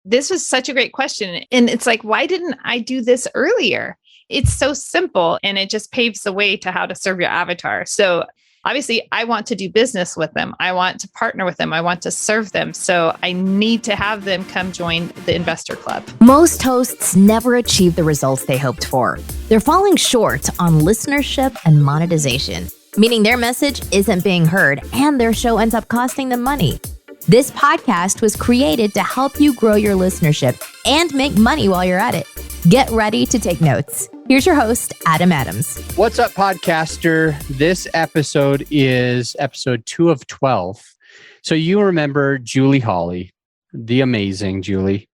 this was such a great question. And it's like, why didn't I do this earlier? It's so simple and it just paves the way to how to serve your avatar. So obviously, I want to do business with them. I want to partner with them. I want to serve them. So I need to have them come join the Investor Club. Most hosts never achieve the results they hoped for. They're falling short on listenership and monetization, meaning their message isn't being heard and their show ends up costing them money. This podcast was created to help you grow your listenership and make money while you're at it. Get ready to take notes. Here's your host, Adam Adams. What's up, podcaster? This episode is episode 2 of 12. So you remember Julie Hawley, the amazing Julie.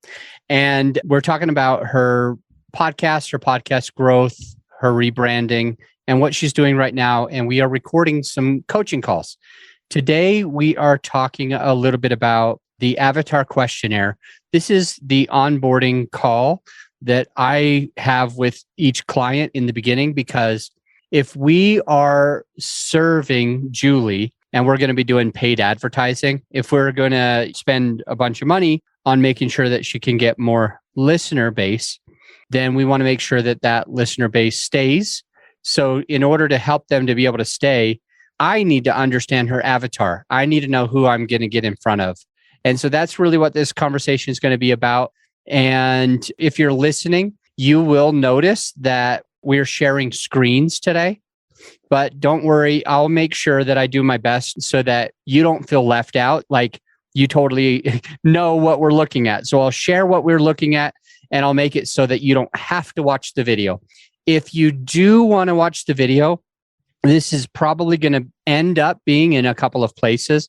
And we're talking about her podcast growth, her rebranding, and what she's doing right now. And we are recording some coaching calls. Today, we are talking a little bit about the Avatar Questionnaire. This is the onboarding call that I have with each client in the beginning, because if we are serving Julie and we're going to be doing paid advertising, if we're going to spend a bunch of money on making sure that she can get more listener base, then we want to make sure that that listener base stays. So in order to help them to be able to stay, I need to understand her avatar. I need to know who I'm going to get in front of. And so that's really what this conversation is going to be about. And if you're listening, you will notice that we're sharing screens today. But don't worry, I'll make sure that I do my best so that you don't feel left out, like you totally know what we're looking at. So I'll share what we're looking at and I'll make it so that you don't have to watch the video. If you do want to watch the video, this is probably going to end up being in a couple of places.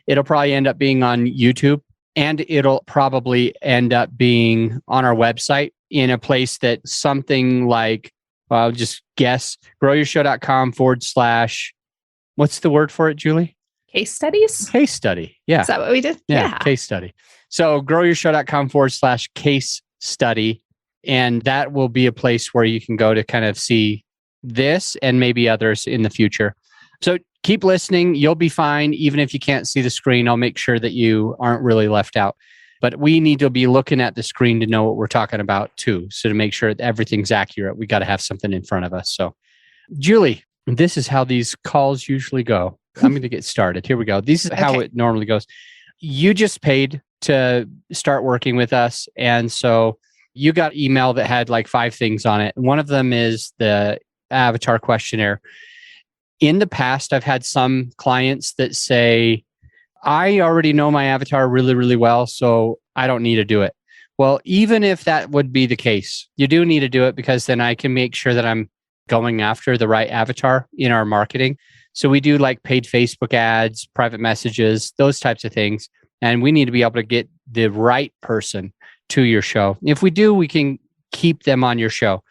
It'll probably end up being on YouTube. And it'll probably end up being on our website in a place that something like, well, I'll just guess, growyourshow.com / what's the word for it, Julie? Case studies? Case study. Yeah. Is that what we did? Yeah. Case study. So growyourshow.com / case study. And that will be a place where you can go to kind of see this and maybe others in the future. So keep listening. You'll be fine. Even if you can't see the screen, I'll make sure that you aren't really left out. But we need to be looking at the screen to know what we're talking about too. So to make sure that everything's accurate, we got to have something in front of us. So Julie, this is how these calls usually go. I'm going to get started. Here we go. This is how it normally goes. You just paid to start working with us. And so you got email that had like 5 things on it. One of them is the Avatar Questionnaire. In the past, I've had some clients that say, I already know my avatar really, really well, so I don't need to do it. Well, even if that would be the case, you do need to do it because then I can make sure that I'm going after the right avatar in our marketing. So we do like paid Facebook ads, private messages, those types of things. And we need to be able to get the right person to your show. If we do, we can keep them on your show.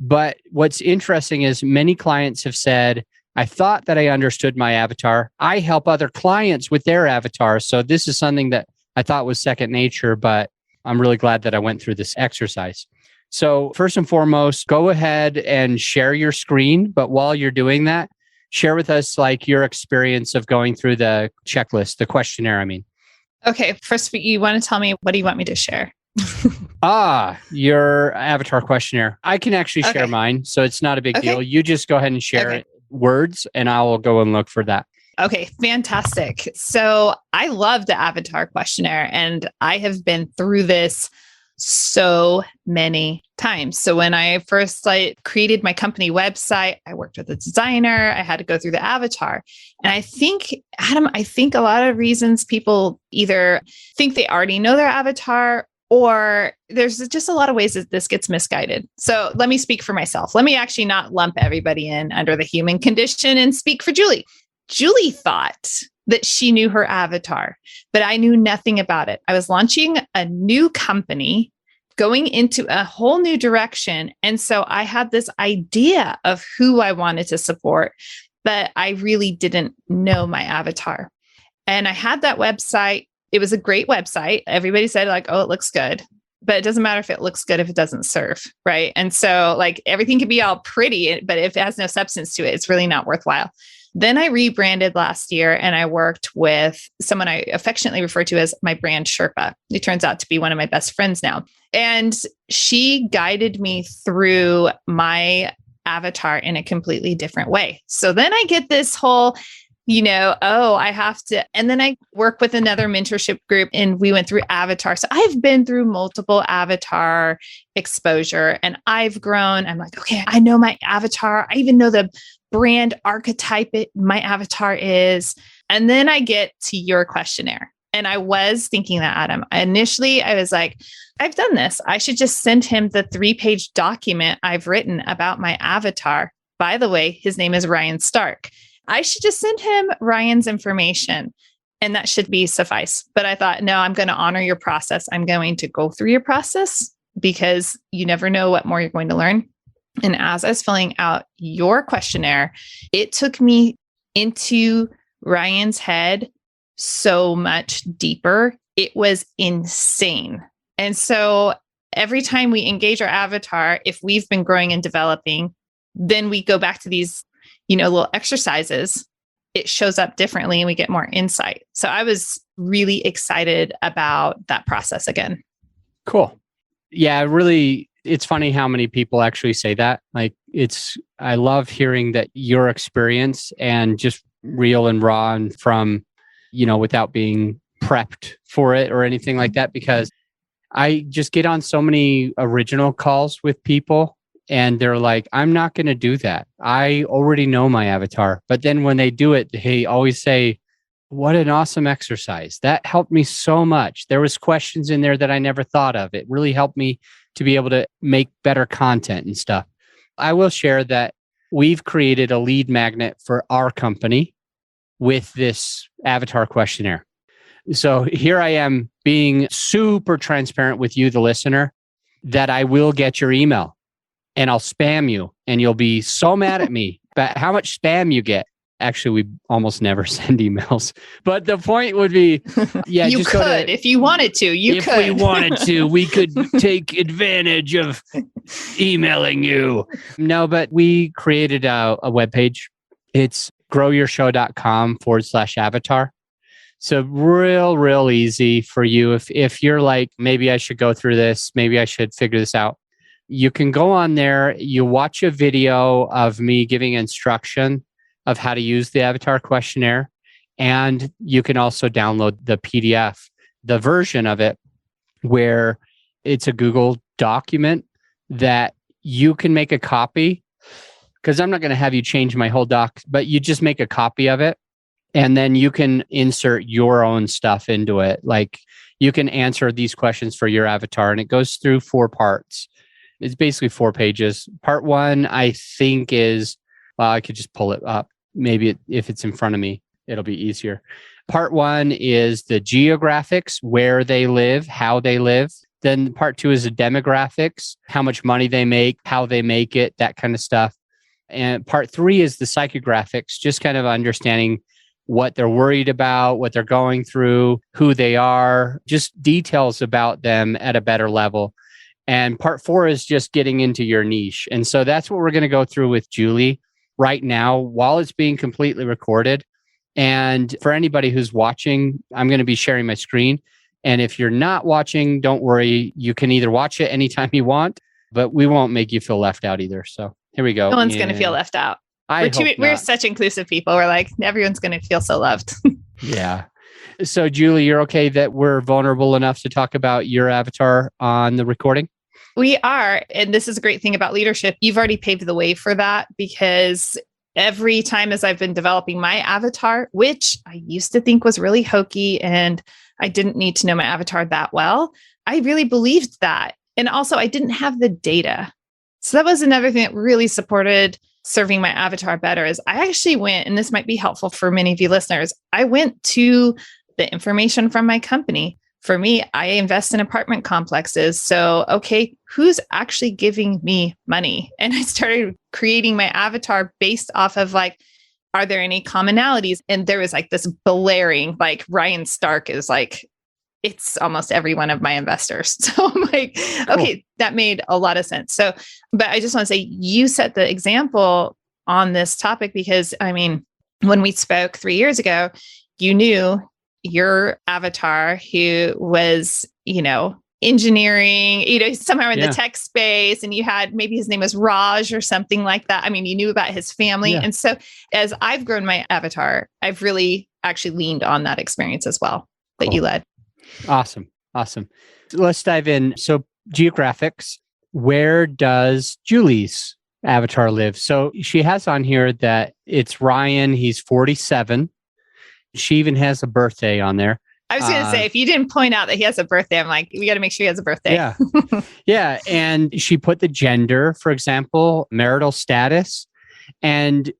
But what's interesting is many clients have said, I thought that I understood my avatar. I help other clients with their avatars. So this is something that I thought was second nature, but I'm really glad that I went through this exercise. So first and foremost, go ahead and share your screen. But while you're doing that, share with us like your experience of going through the checklist, the questionnaire, I mean. Okay. First, you want to tell me, what do you want me to share? Your avatar questionnaire. I can actually share mine. So it's not a big deal. You just go ahead and share it. Words, and I will go and look for that. Okay, fantastic. So I love the Avatar Questionnaire, and I have been through this so many times. So when I first created my company website, I worked with a designer. I had to go through the avatar. And I think, Adam, a lot of reasons people either think they already know their avatar, or there's just a lot of ways that this gets misguided. So let me speak for myself. Let me actually not lump everybody in under the human condition and speak for Julie. Julie thought that she knew her avatar, but I knew nothing about it. I was launching a new company, going into a whole new direction. And so I had this idea of who I wanted to support, but I really didn't know my avatar. And I had that website. It was a great website. Everybody said like, oh, it looks good, but it doesn't matter if it looks good if it doesn't serve, right? And so like everything can be all pretty, but if it has no substance to it, it's really not worthwhile. Then I rebranded last year and I worked with someone I affectionately refer to as my brand Sherpa. It turns out to be one of my best friends now. And she guided me through my avatar in a completely different way. So then I get this whole, I have to, and then I work with another mentorship group and we went through avatar. So I've been through multiple avatar exposure and I've grown. I'm like, okay, I know my avatar. I even know the brand archetype my avatar is. And then I get to your questionnaire. And I was thinking that, Adam. Initially, I was like, I've done this. I should just send him the 3-page document I've written about my avatar. By the way, his name is Ryan Stark. I should just send him Ryan's information and that should be suffice. But I thought, no, I'm going to honor your process. I'm going to go through your process because you never know what more you're going to learn. And as I was filling out your questionnaire, it took me into Ryan's head so much deeper. It was insane. And so every time we engage our avatar, if we've been growing and developing, then we go back to these, little exercises. It shows up differently and we get more insight. So I was really excited about that process again. Cool. Yeah, really, it's funny how many people actually say that. I love hearing that your experience and just real and raw and from, without being prepped for it or anything like that, because I just get on so many original calls with people and they're like, I'm not going to do that. I already know my avatar. But then when they do it, they always say, what an awesome exercise. That helped me so much. There was questions in there that I never thought of. It really helped me to be able to make better content and stuff. I will share that we've created a lead magnet for our company with this avatar questionnaire. So here I am being super transparent with you, the listener, that I will get your email and I'll spam you and you'll be so mad at me about how much spam you get. Actually, we almost never send emails, but the point would be, yeah, you could, if you wanted to, if we wanted to, we could take advantage of emailing you. No, but we created a webpage. It's growyourshow.com/avatar. So real easy for you. If you're like, maybe I should go through this, maybe I should figure this out. You can go on there, you watch a video of me giving instruction of how to use the avatar questionnaire. And you can also download the PDF, the version of it, where it's a Google document that you can make a copy. Because I'm not going to have you change my whole doc, but you just make a copy of it. And then you can insert your own stuff into it. Like you can answer these questions for your avatar. And it goes through 4 parts. It's basically 4 pages. Part 1, I think is, well, I could just pull it up. Maybe if it's in front of me, it'll be easier. Part 1 is the geographics, where they live, how they live. Then part 2 is the demographics, how much money they make, how they make it, that kind of stuff. And part 3 is the psychographics, just kind of understanding what they're worried about, what they're going through, who they are, just details about them at a better level. And part 4 is just getting into your niche. And so that's what we're going to go through with Julie right now while it's being completely recorded. And for anybody who's watching, I'm going to be sharing my screen. And if you're not watching, don't worry. You can either watch it anytime you want, but we won't make you feel left out either. So here we go. No one's going to feel left out. We're such inclusive people. We're like, everyone's going to feel so loved. Yeah. So Julie, you're okay that we're vulnerable enough to talk about your avatar on the recording? We are. And this is a great thing about leadership. You've already paved the way for that because every time as I've been developing my avatar, which I used to think was really hokey and I didn't need to know my avatar that well, I really believed that. And also I didn't have the data. So that was another thing that really supported serving my avatar better is I actually went, and this might be helpful for many of you listeners, I went to the information from my company. For me, I invest in apartment complexes. So, okay, who's actually giving me money? And I started creating my avatar based off of like, are there any commonalities? And there was like this blaring, like Ryan Stark is like, it's almost every one of my investors. So I'm like, okay, that made a lot of sense. So, but I just want to say you set the example on this topic because I mean, when we spoke 3 years ago, you knew your avatar who was, engineering, somehow in the tech space, and you had, maybe his name was Raj or something like that. I mean, you knew about his family. Yeah. And so as I've grown my avatar, I've really actually leaned on that experience as well that you led. Awesome. Let's dive in. So geographics, where does Julie's avatar live? So she has on here that it's Ryan. He's 47. She even has a birthday on there. I was going to say, if you didn't point out that he has a birthday, I'm like, we got to make sure he has a birthday. Yeah. Yeah. And she put the gender, for example, marital status. And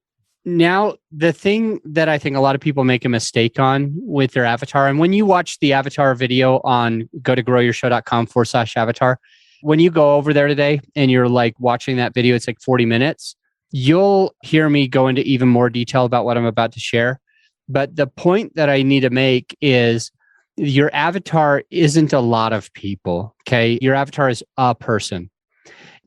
now the thing that I think a lot of people make a mistake on with their avatar, and when you watch the avatar video on go to growyourshow.com/avatar, when you go over there today and you're like watching that video, it's like 40 minutes, you'll hear me go into even more detail about what I'm about to share. But the point that I need to make is your avatar isn't a lot of people, okay? Your avatar is a person.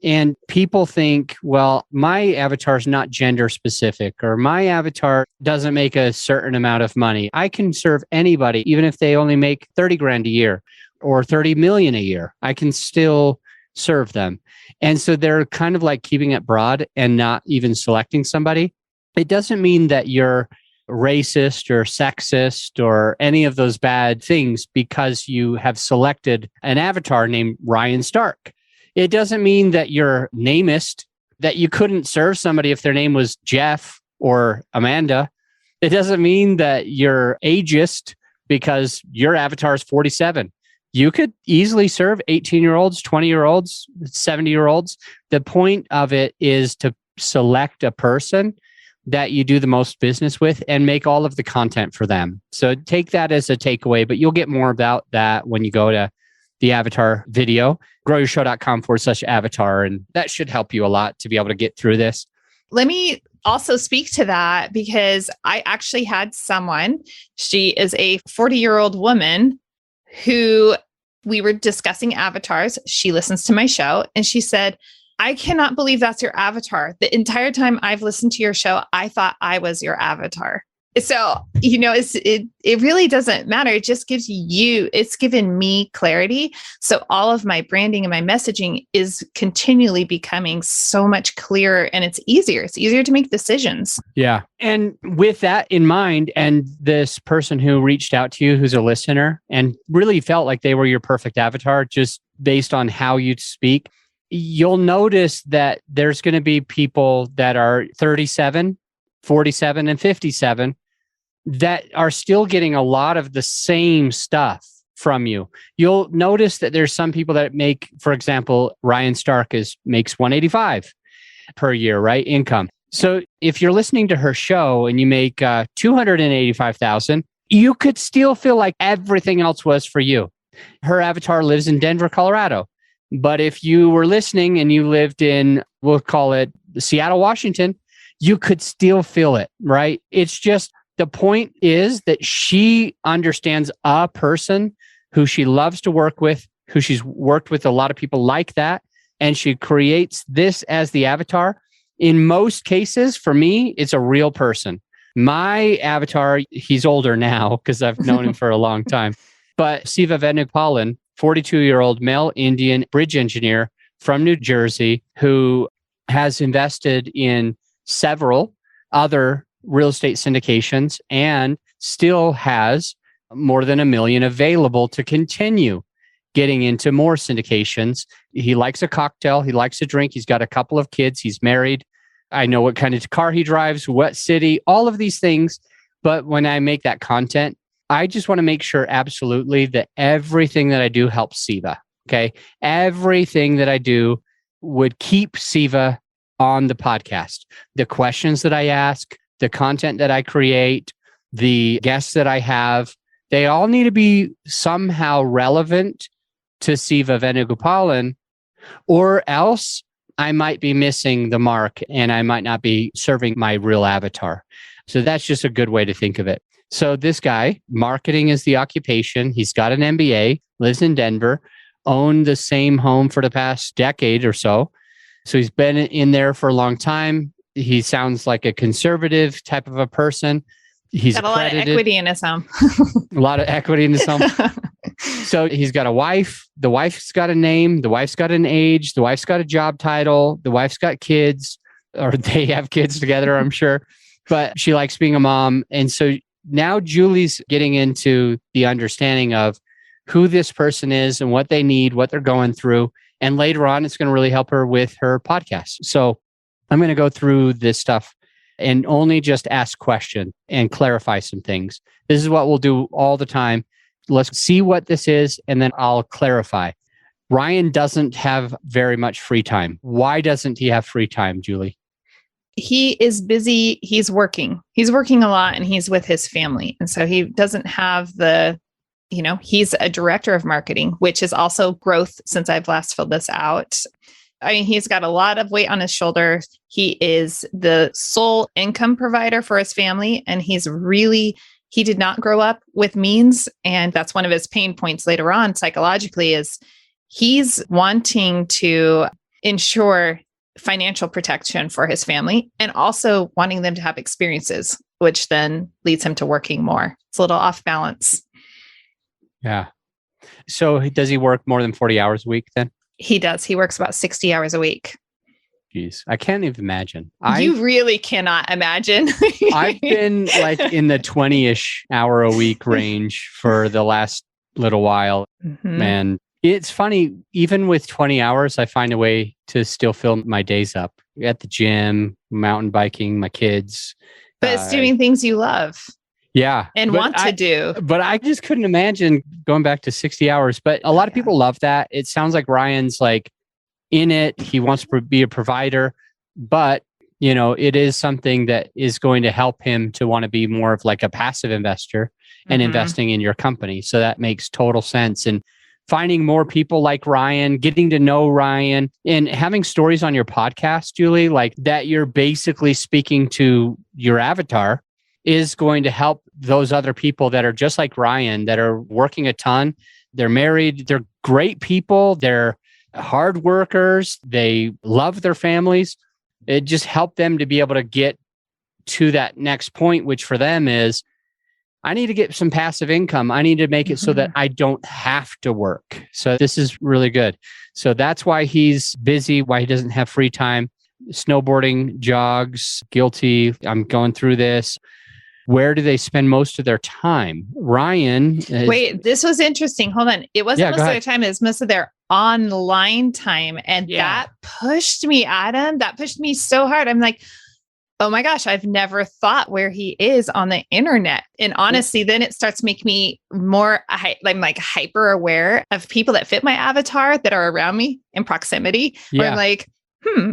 And people think, well, my avatar is not gender specific, or my avatar doesn't make a certain amount of money. I can serve anybody, even if they only make 30 grand a year or 30 million a year. I can still serve them. And so they're kind of like keeping it broad and not even selecting somebody. It doesn't mean that you're racist or sexist or any of those bad things because you have selected an avatar named Ryan Stark. It doesn't mean that you're namist, that you couldn't serve somebody if their name was Jeff or Amanda. It doesn't mean that you're ageist because your avatar is 47. You could easily serve 18-year-olds, 20-year-olds, 70-year-olds. The point of it is to select a person that you do the most business with and make all of the content for them. So take that as a takeaway, but you'll get more about that when you go to the avatar video, growyourshow.com/avatar. And that should help you a lot to be able to get through this. Let me also speak to that because I actually had someone, she is a 40-year-old woman who we were discussing avatars. She listens to my show and she said, I cannot believe that's your avatar. The entire time I've listened to your show, I thought I was your avatar. So, it really doesn't matter. It just gives it's given me clarity. So all of my branding and my messaging is continually becoming so much clearer and it's easier. It's easier to make decisions. Yeah. And with that in mind, and this person who reached out to you, who's a listener and really felt like they were your perfect avatar, just based on how you speak, you'll notice that there's going to be people that are 37, 47, and 57 that are still getting a lot of the same stuff from you. You'll notice that there's some people that make, for example, Ryan Stark makes 185 per year, right? Income. So if you're listening to her show and you make 285,000, you could still feel like everything else was for you. Her avatar lives in Denver, Colorado. But if you were listening and you lived in, we'll call it Seattle, Washington, you could still feel it, right? It's just, the point is that she understands a person who she loves to work with, who she's worked with a lot of people like that, and she creates this as the avatar. In most cases, for me, it's a real person. My avatar, he's older now because I've known him for a long time, but Siva Venugopalan, 42-year-old male Indian bridge engineer from New Jersey who has invested in several other real estate syndications and still has more than $1 million available to continue getting into more syndications. He likes a cocktail. He likes to drink. He's got a couple of kids. He's married. I know what kind of car he drives, what city, all of these things. But when I make that content, I just want to make sure absolutely that everything that I do helps Siva. Okay. Everything that I do would keep Siva on the podcast. The questions that I ask, the content that I create, the guests that I have, they all need to be somehow relevant to Siva Venugopalan, or else I might be missing the mark and I might not be serving my real avatar. So that's just a good way to think of it. So this guy, marketing is the occupation. He's got an MBA, lives in Denver, owned the same home for the past decade or so. So he's been in there for a long time. He sounds like a conservative type of a person. He's got a lot of equity in his home. A lot of equity in his home. So he's got a wife. The wife's got a name. The wife's got an age. The wife's got a job title. The wife's got kids, or they have kids together, I'm sure. But she likes being a mom. And so now Julie's getting into the understanding of who this person is and what they need, what they're going through. And later on, it's going to really help her with her podcast. So I'm going to go through this stuff and only just ask questions and clarify some things. This is what we'll do all the time. Let's see what this is, and then I'll clarify. Ryan doesn't have very much free time. Why doesn't he have free time, Julie? He is busy. He's working. He's working a lot, and he's with his family. And so he doesn't have he's a director of marketing, which is also growth since I've last filled this out. I mean, he's got a lot of weight on his shoulder. He is the sole income provider for his family. And he did not grow up with means. And that's one of his pain points later on psychologically is he's wanting to ensure financial protection for his family and also wanting them to have experiences, which then leads him to working more. It's a little off balance. Yeah. So does he work more than 40 hours a week then? He does. He works about 60 hours a week. Jeez, I can't even imagine. You really cannot imagine. I've been like in the 20-ish hour a week range for the last little while. Mm-hmm. And it's funny, even with 20 hours, I find a way to still fill my days up at the gym, mountain biking, my kids. But it's doing things you love. Yeah. And want to do. But I just couldn't imagine going back to 60 hours. But a lot of people love that. It sounds like Ryan's like in it. He wants to be a provider, but it is something that is going to help him to want to be more of like a passive investor and investing in your company. So that makes total sense. And finding more people like Ryan, getting to know Ryan, and having stories on your podcast, Julie, like that you're basically speaking to your avatar is going to help those other people that are just like Ryan, that are working a ton. They're married. They're great people. They're hard workers. They love their families. It just helped them to be able to get to that next point, which for them is, I need to get some passive income. I need to make it so that I don't have to work. So this is really good. So that's why he's busy, why he doesn't have free time. Snowboarding, jogs, guilty. I'm going through this. Where do they spend most of their time? Ryan. Wait, this was interesting. Hold on. It wasn't most of their time. It was most of their online time. And that pushed me, Adam. That pushed me so hard. I'm like, oh my gosh, I've never thought where he is on the internet. And honestly, then it starts making me more, I'm like hyper aware of people that fit my avatar that are around me in proximity. Yeah. Where I'm like,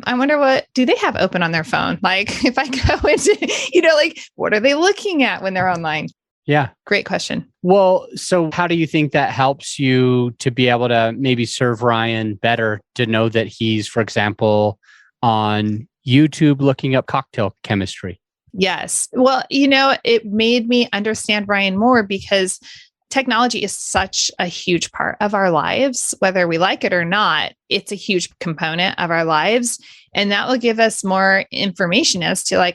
I wonder what do they have open on their phone? Like if I go into, what are they looking at when they're online? Yeah. Great question. Well, so how do you think that helps you to be able to maybe serve Ryan better, to know that he's, for example, on YouTube looking up cocktail chemistry? Yes. Well, it made me understand Ryan more because technology is such a huge part of our lives, whether we like it or not. It's a huge component of our lives. And that will give us more information as to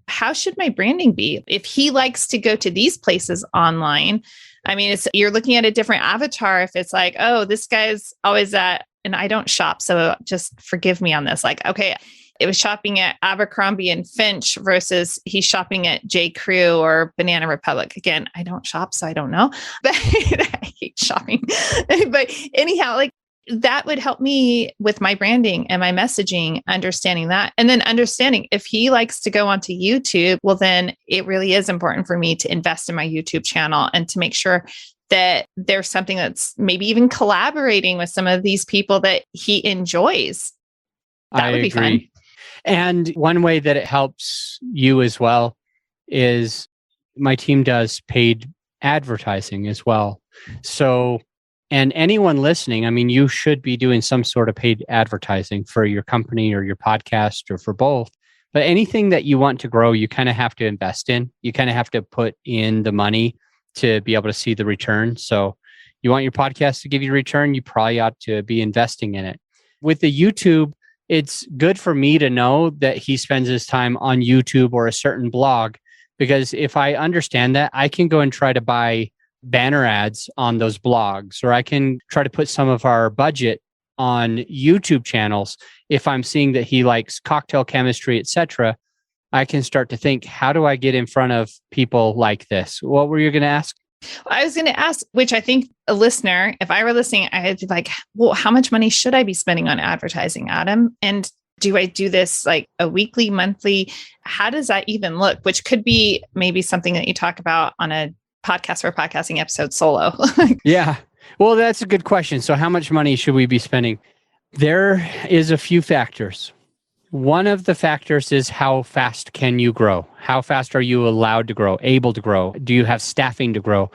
how should my branding be? If he likes to go to these places online, I mean, you're looking at a different avatar. If it's like, oh, this guy's always at, and I don't shop, so just forgive me on this. Like, okay, it was shopping at Abercrombie and Finch versus he's shopping at J. Crew or Banana Republic. Again, I don't shop, so I don't know, but I hate shopping. But anyhow, that would help me with my branding and my messaging, understanding that. And then understanding if he likes to go onto YouTube, well, then it really is important for me to invest in my YouTube channel and to make sure that there's something that's maybe even collaborating with some of these people that he enjoys. That would be fun. And one way that it helps you as well is my team does paid advertising as well. So, and anyone listening, I mean, you should be doing some sort of paid advertising for your company or your podcast or for both. But anything that you want to grow, you kind of have to invest in. You kind of have to put in the money to be able to see the return. So you want your podcast to give you a return, you probably ought to be investing in it. With the YouTube, it's good for me to know that he spends his time on YouTube or a certain blog, because if I understand that, I can go and try to buy banner ads on those blogs, or I can try to put some of our budget on YouTube channels. If I'm seeing that he likes cocktail chemistry, etc., I can start to think, how do I get in front of people like this? What were you going to ask? I was going to ask, which I think a listener, if I were listening, I'd be like, well, how much money should I be spending on advertising, Adam? And do I do this like a weekly, monthly? How does that even look? Which could be maybe something that you talk about on a podcast or podcasting episode solo. Yeah. Well, that's a good question. So how much money should we be spending? There is a few factors. One of the factors is how fast can you grow? How fast are you allowed to grow, able to grow? Do you have staffing to grow?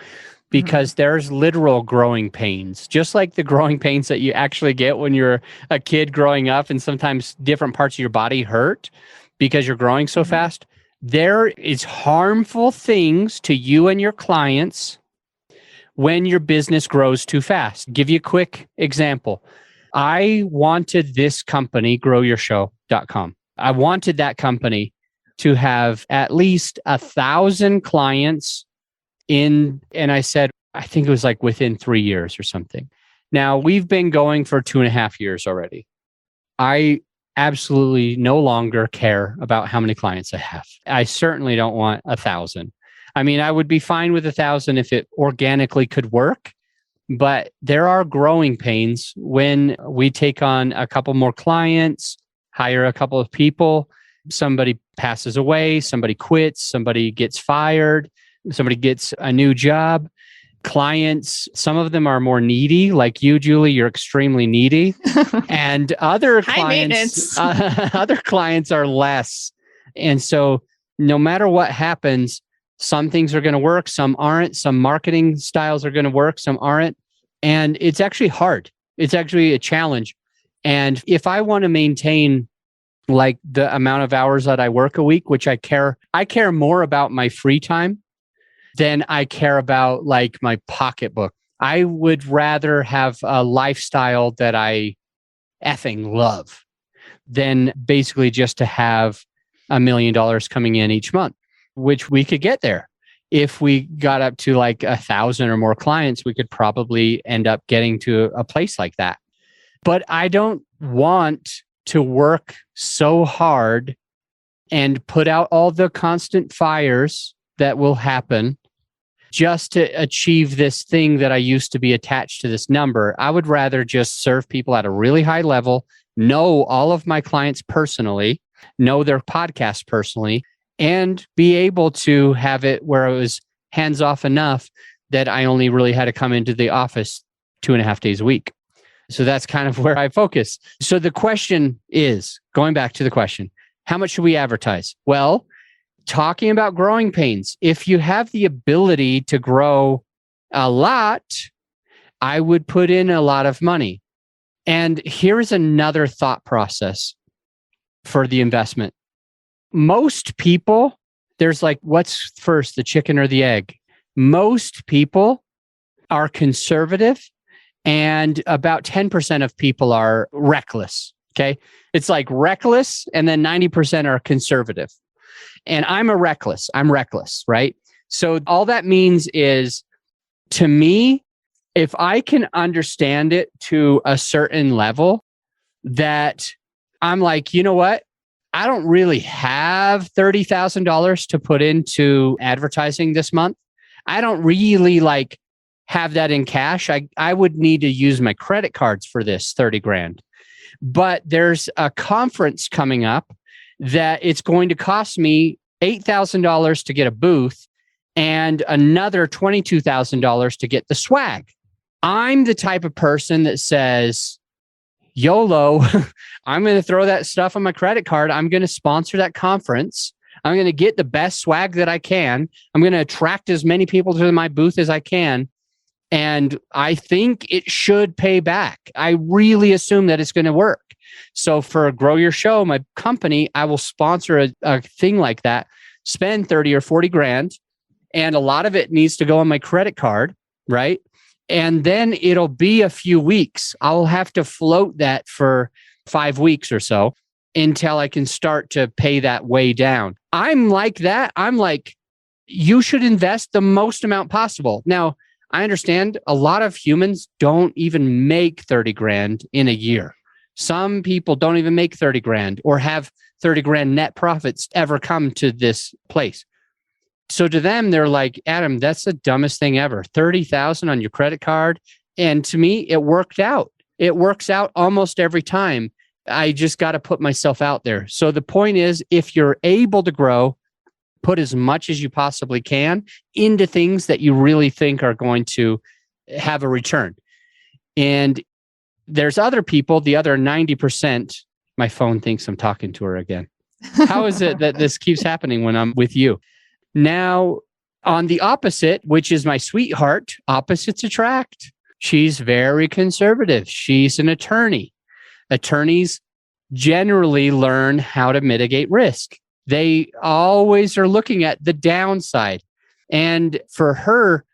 Because there's literal growing pains, just like the growing pains that you actually get when you're a kid growing up, and sometimes different parts of your body hurt because you're growing so fast. There is harmful things to you and your clients when your business grows too fast. Give you a quick example. I wanted this company, growyourshow.com. I wanted that company to have at least 1,000 clients and I said, I think it was like within 3 years or something. Now, we've been going for 2.5 years already. I absolutely no longer care about how many clients I have. I certainly don't want 1,000. I mean, I would be fine with 1,000 if it organically could work. But there are growing pains when we take on a couple more clients, hire a couple of people, somebody passes away, somebody quits, somebody gets fired, somebody gets a new job. Clients, some of them are more needy, like you, Julie, you're extremely needy. And other clients, other clients are less. And so no matter what happens, some things are going to work, some aren't. Some marketing styles are going to work, some aren't. And it's actually hard. It's actually a challenge. And if I want to maintain like the amount of hours that I work a week, which I care more about my free time than I care about like my pocketbook. I would rather have a lifestyle that I effing love than basically just to have $1 million coming in each month, which we could get there. If we got up to like 1,000 or more clients, we could probably end up getting to a place like that. But I don't want to work so hard and put out all the constant fires that will happen just to achieve this thing that I used to be attached to this number. I would rather just serve people at a really high level, know all of my clients personally, know their podcast personally, and be able to have it where it was hands off enough that I only really had to come into the office 2.5 days a week. So that's kind of where I focus. So the question is, going back to the question, how much should we advertise? Well, talking about growing pains, if you have the ability to grow a lot, I would put in a lot of money. And here's another thought process for the investment. Most people, there's like, what's first, the chicken or the egg? Most people are conservative and about 10% of people are reckless. Okay. It's like reckless and then 90% are conservative. And I'm reckless, right? So all that means is, to me, if I can understand it to a certain level, that I'm like, you know what? I don't really have $30,000 to put into advertising this month. I don't really like have that in cash. I would need to use my credit cards for this 30 grand. But there's a conference coming up that it's going to cost me $8,000 to get a booth and another $22,000 to get the swag. I'm the type of person that says, YOLO, I'm going to throw that stuff on my credit card. I'm going to sponsor that conference. I'm going to get the best swag that I can. I'm going to attract as many people to my booth as I can. And I think it should pay back. I really assume that it's going to work. So for Grow Your Show, my company, I will sponsor a thing like that, spend 30 or 40 grand. And a lot of it needs to go on my credit card, right? And then it'll be a few weeks. I'll have to float that for 5 weeks or so until I can start to pay that way down. I'm like that. I'm like, you should invest the most amount possible. Now, I understand a lot of humans don't even make 30 grand in a year. Some people don't even make 30 grand or have 30 grand net profits ever come to this place. So to them, they're like, Adam, that's the dumbest thing ever. 30,000 on your credit card. And to me, it worked out. It works out almost every time. I just got to put myself out there. So the point is, if you're able to grow, put as much as you possibly can into things that you really think are going to have a return. And there's other people, the other 90%, my phone thinks I'm talking to her again. How is it that this keeps happening when I'm with you? Now, on the opposite, which is my sweetheart, opposites attract. She's very conservative. She's an attorney. Attorneys generally learn how to mitigate risk. They always are looking at the downside. And for her,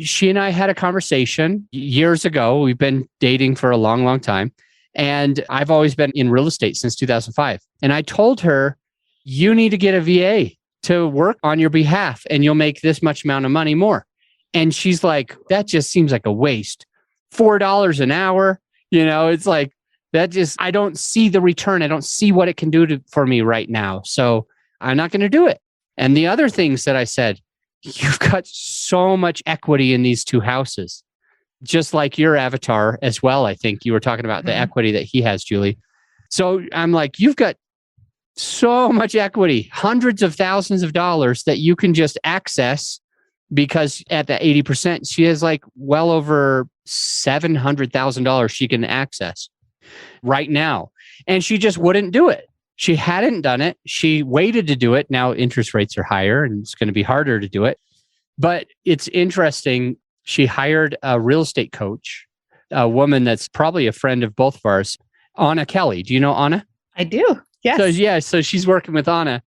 she and I had a conversation years ago. We've been dating for a long, long time. And I've always been in real estate since 2005. And I told her, you need to get a VA to work on your behalf and you'll make this much amount of money more. And she's like, that just seems like a waste. $4 an hour. It's like, that just, I don't see the return. I don't see what it can do for me right now. So I'm not going to do it. And the other things that I said, you've got so much equity in these two houses, just like your avatar as well. I think you were talking about the equity that he has, Julie. So I'm like, you've got so much equity, hundreds of thousands of dollars that you can just access, because at the 80%, she has like well over $700,000 she can access right now. And she just wouldn't do it. She hadn't done it. She waited to do it. Now interest rates are higher and it's going to be harder to do it. But it's interesting. She hired a real estate coach, a woman that's probably a friend of both of ours, Anna Kelly. Do you know Anna? I do. Yes. So she's working with Anna.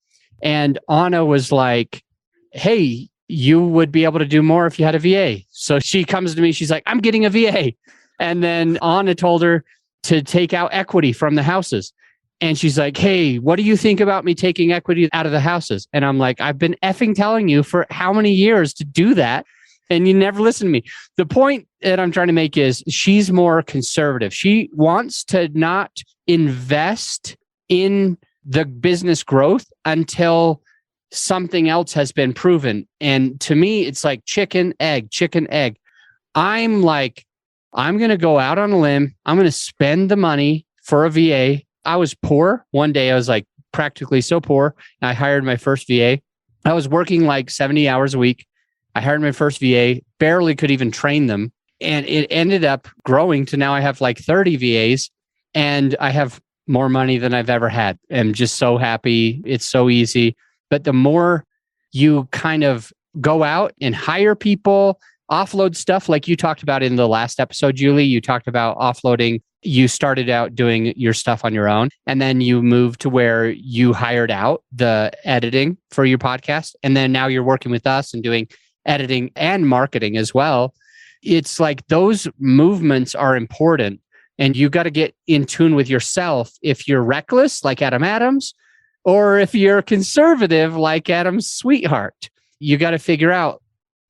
And Anna was like, hey, you would be able to do more if you had a VA. So she comes to me. She's like, I'm getting a VA. And then Anna told her to take out equity from the houses. And she's like, hey, what do you think about me taking equity out of the houses? And I'm like, I've been effing telling you for how many years to do that, and you never listen to me. The point that I'm trying to make is she's more conservative. She wants to not invest in the business growth until something else has been proven. And to me, it's like chicken, egg. I'm like, I'm going to go out on a limb. I'm going to spend the money for a VA. I was poor. One day I was like practically so poor. I hired my first VA. I was working like 70 hours a week. I hired my first VA, barely could even train them. And it ended up growing to now I have like 30 VAs and I have more money than I've ever had. I'm just so happy. It's so easy. But the more you kind of go out and hire people, offload stuff like you talked about in the last episode, Julie, you talked about offloading. You started out doing your stuff on your own, and then you moved to where you hired out the editing for your podcast. And then now you're working with us and doing editing and marketing as well. It's like those movements are important, and you got to get in tune with yourself. If you're reckless like Adam Adams, or if you're conservative like Adam's sweetheart, you got to figure out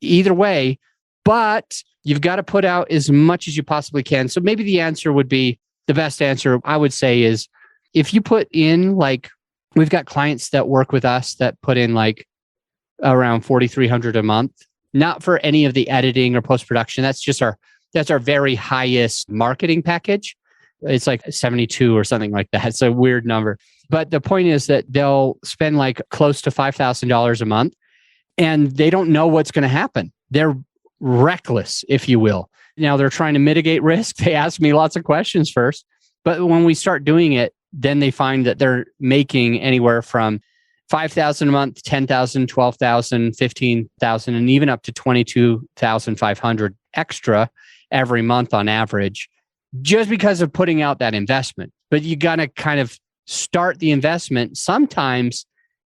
either way, but you've got to put out as much as you possibly can. So maybe the answer would be, the best answer I would say is, if you put in, like, we've got clients that work with us that put in like around $4,300 a month, not for any of the editing or post-production. That's our very highest marketing package. It's like 72 or something like that. It's a weird number. But the point is that they'll spend like close to $5,000 a month and they don't know what's going to happen. They're reckless, if you will. Now they're trying to mitigate risk. They ask me lots of questions first, but when we start doing it, then they find that they're making anywhere from $5,000 a month, $10,000, $12,000, $15,000, and even up to $22,500 extra every month on average, just because of putting out that investment. But you got to kind of start the investment sometimes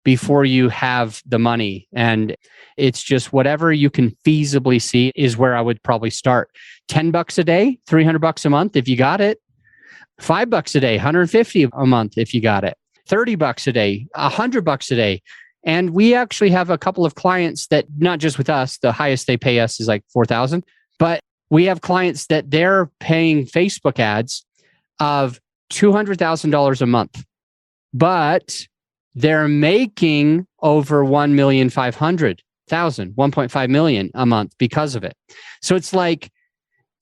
before you have the money. And it's just whatever you can feasibly see is where I would probably start. $10 a day, $300 a month, if you got it. $5 a day, 150 a month if you got it, $30 a day, $100 a day. And we actually have a couple of clients that, not just with us, the highest they pay us is like 4,000, but we have clients that they're paying Facebook ads of $200,000 a month, but they're making over 1,500,000, 1.5 million a month because of it. So it's like,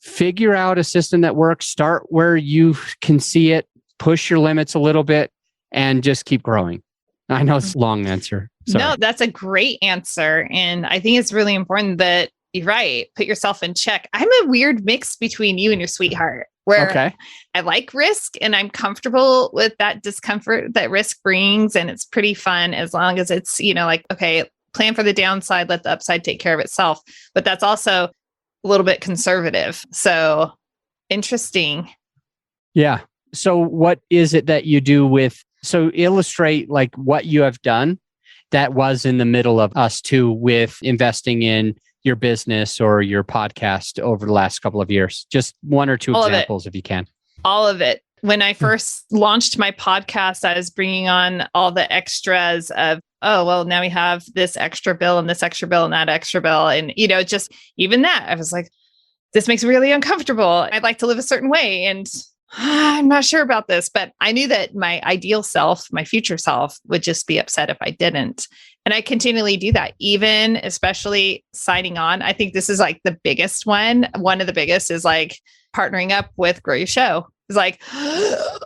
figure out a system that works, start where you can see it, push your limits a little bit, and just keep growing. I know it's a long answer. Sorry. No, that's a great answer. And I think it's really important that you're right. Put yourself in check. I'm a weird mix between you and your sweetheart, where I like risk and I'm comfortable with that discomfort that risk brings. And it's pretty fun as long as it's, like, okay, plan for the downside, let the upside take care of itself. But that's also a little bit conservative. So interesting. Yeah. So what is it that you do so illustrate like what you have done that was in the middle of us too with investing in your business or your podcast over the last couple of years. Just one or two examples if you can. All of it. When I first launched my podcast, I was bringing on all the extras of, oh, well, now we have this extra bill and this extra bill and that extra bill. And, just even that, I was like, this makes me really uncomfortable. I'd like to live a certain way. And I'm not sure about this, but I knew that my ideal self, my future self would just be upset if I didn't. And I continually do that, even especially signing on. I think this is like the biggest one. One of the biggest is like partnering up with Grow Your Show. It's like, oh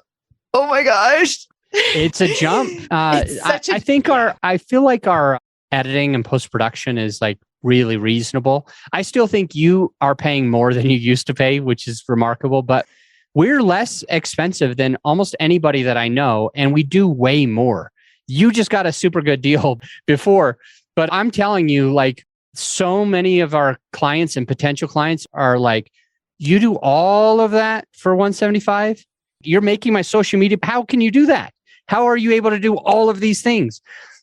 my gosh. It's a jump. I feel like our editing and post-production is like really reasonable. I still think you are paying more than you used to pay, which is remarkable, but we're less expensive than almost anybody that I know. And we do way more. You just got a super good deal before, but I'm telling you, like, so many of our clients and potential clients are like, you do all of that for $175? You're making my social media. How can you do that? How are you able to do all of these things?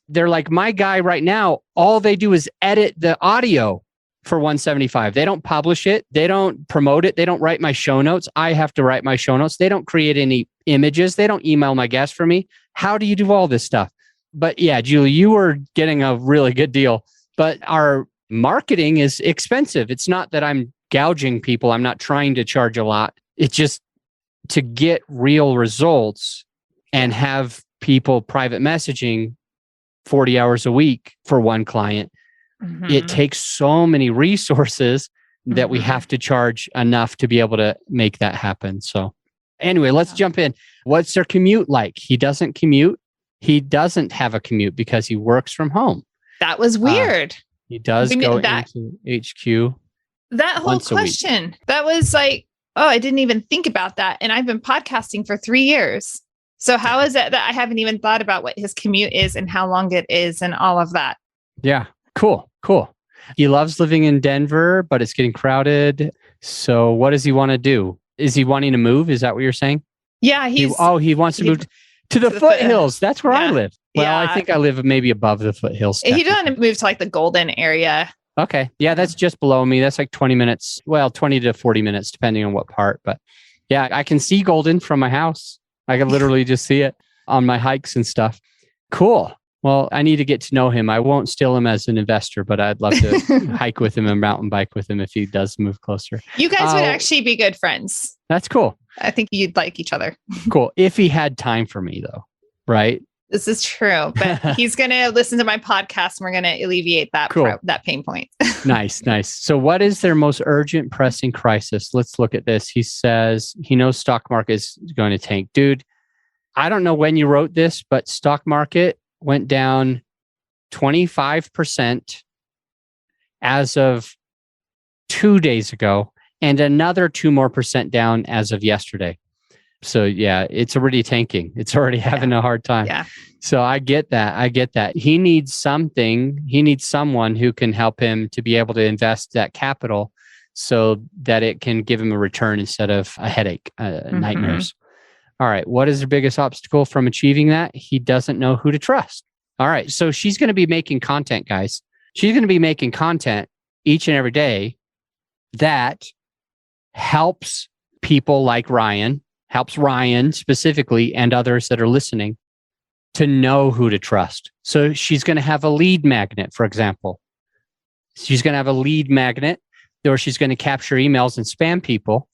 They're like, my guy right now, all they do is edit the audio for $175. They don't publish it. They don't promote it. They don't write my show notes. I have to write my show notes. They don't create any images. They don't email my guests for me. How do you do all this stuff? But yeah, Julie, you were getting a really good deal, but our marketing is expensive. It's not that I'm gouging people. I'm not trying to charge a lot. It's just to get real results and have people private messaging 40 hours a week for one client. Mm-hmm. It takes so many resources that we have to charge enough to be able to make that happen. So anyway, let's jump in. What's their commute like? He doesn't commute. He doesn't have a commute because he works from home. That was weird. He does go into HQ. That whole question, that was like, oh, I didn't even think about that. And I've been podcasting for 3 years. So how is it that I haven't even thought about what his commute is and how long it is and all of that? Yeah. Cool. He loves living in Denver, but it's getting crowded. So what does he want to do? Is he wanting to move? Is that what you're saying? Yeah. He wants to move to the foothills. That's where I live. Well, I think I live maybe above the foothills. He doesn't move to like the Golden area. Okay. Yeah, that's just below me. That's like 20 minutes. Well, 20 to 40 minutes, depending on what part. But yeah, I can see Golden from my house. I can literally just see it on my hikes and stuff. Cool. Well, I need to get to know him. I won't steal him as an investor, but I'd love to hike with him and mountain bike with him if he does move closer. You guys would actually be good friends. That's cool. I think you'd like each other. Cool. If he had time for me, though, right? This is true, but he's going to listen to my podcast and we're going to alleviate that, that pain point. Nice. So what is their most urgent, pressing crisis? Let's look at this. He says he knows stock market is going to tank. Dude, I don't know when you wrote this, but stock market went down 25% as of 2 days ago and another 2% down as of yesterday. So yeah, it's already tanking. It's already having a hard time. Yeah. So I get that. He needs something. He needs someone who can help him to be able to invest that capital so that it can give him a return instead of a headache, nightmares. All right. What is the biggest obstacle from achieving that? He doesn't know who to trust. All right. So she's going to be making content, guys. She's going to be making content each and every day that helps people like Ryan, helps Ryan specifically and others that are listening to know who to trust. So she's going to have a lead magnet, for example. She's going to have a lead magnet, or she's going to capture emails and spam people.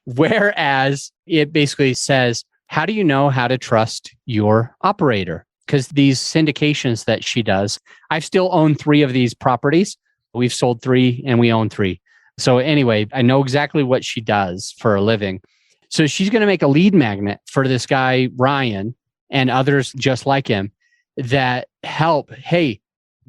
Whereas it basically says, how do you know how to trust your operator? Because these syndications that she does, I still own 3 of these properties. We've sold 3 and we own 3. So anyway, I know exactly what she does for a living. So she's going to make a lead magnet for this guy, Ryan, and others just like him that help, hey,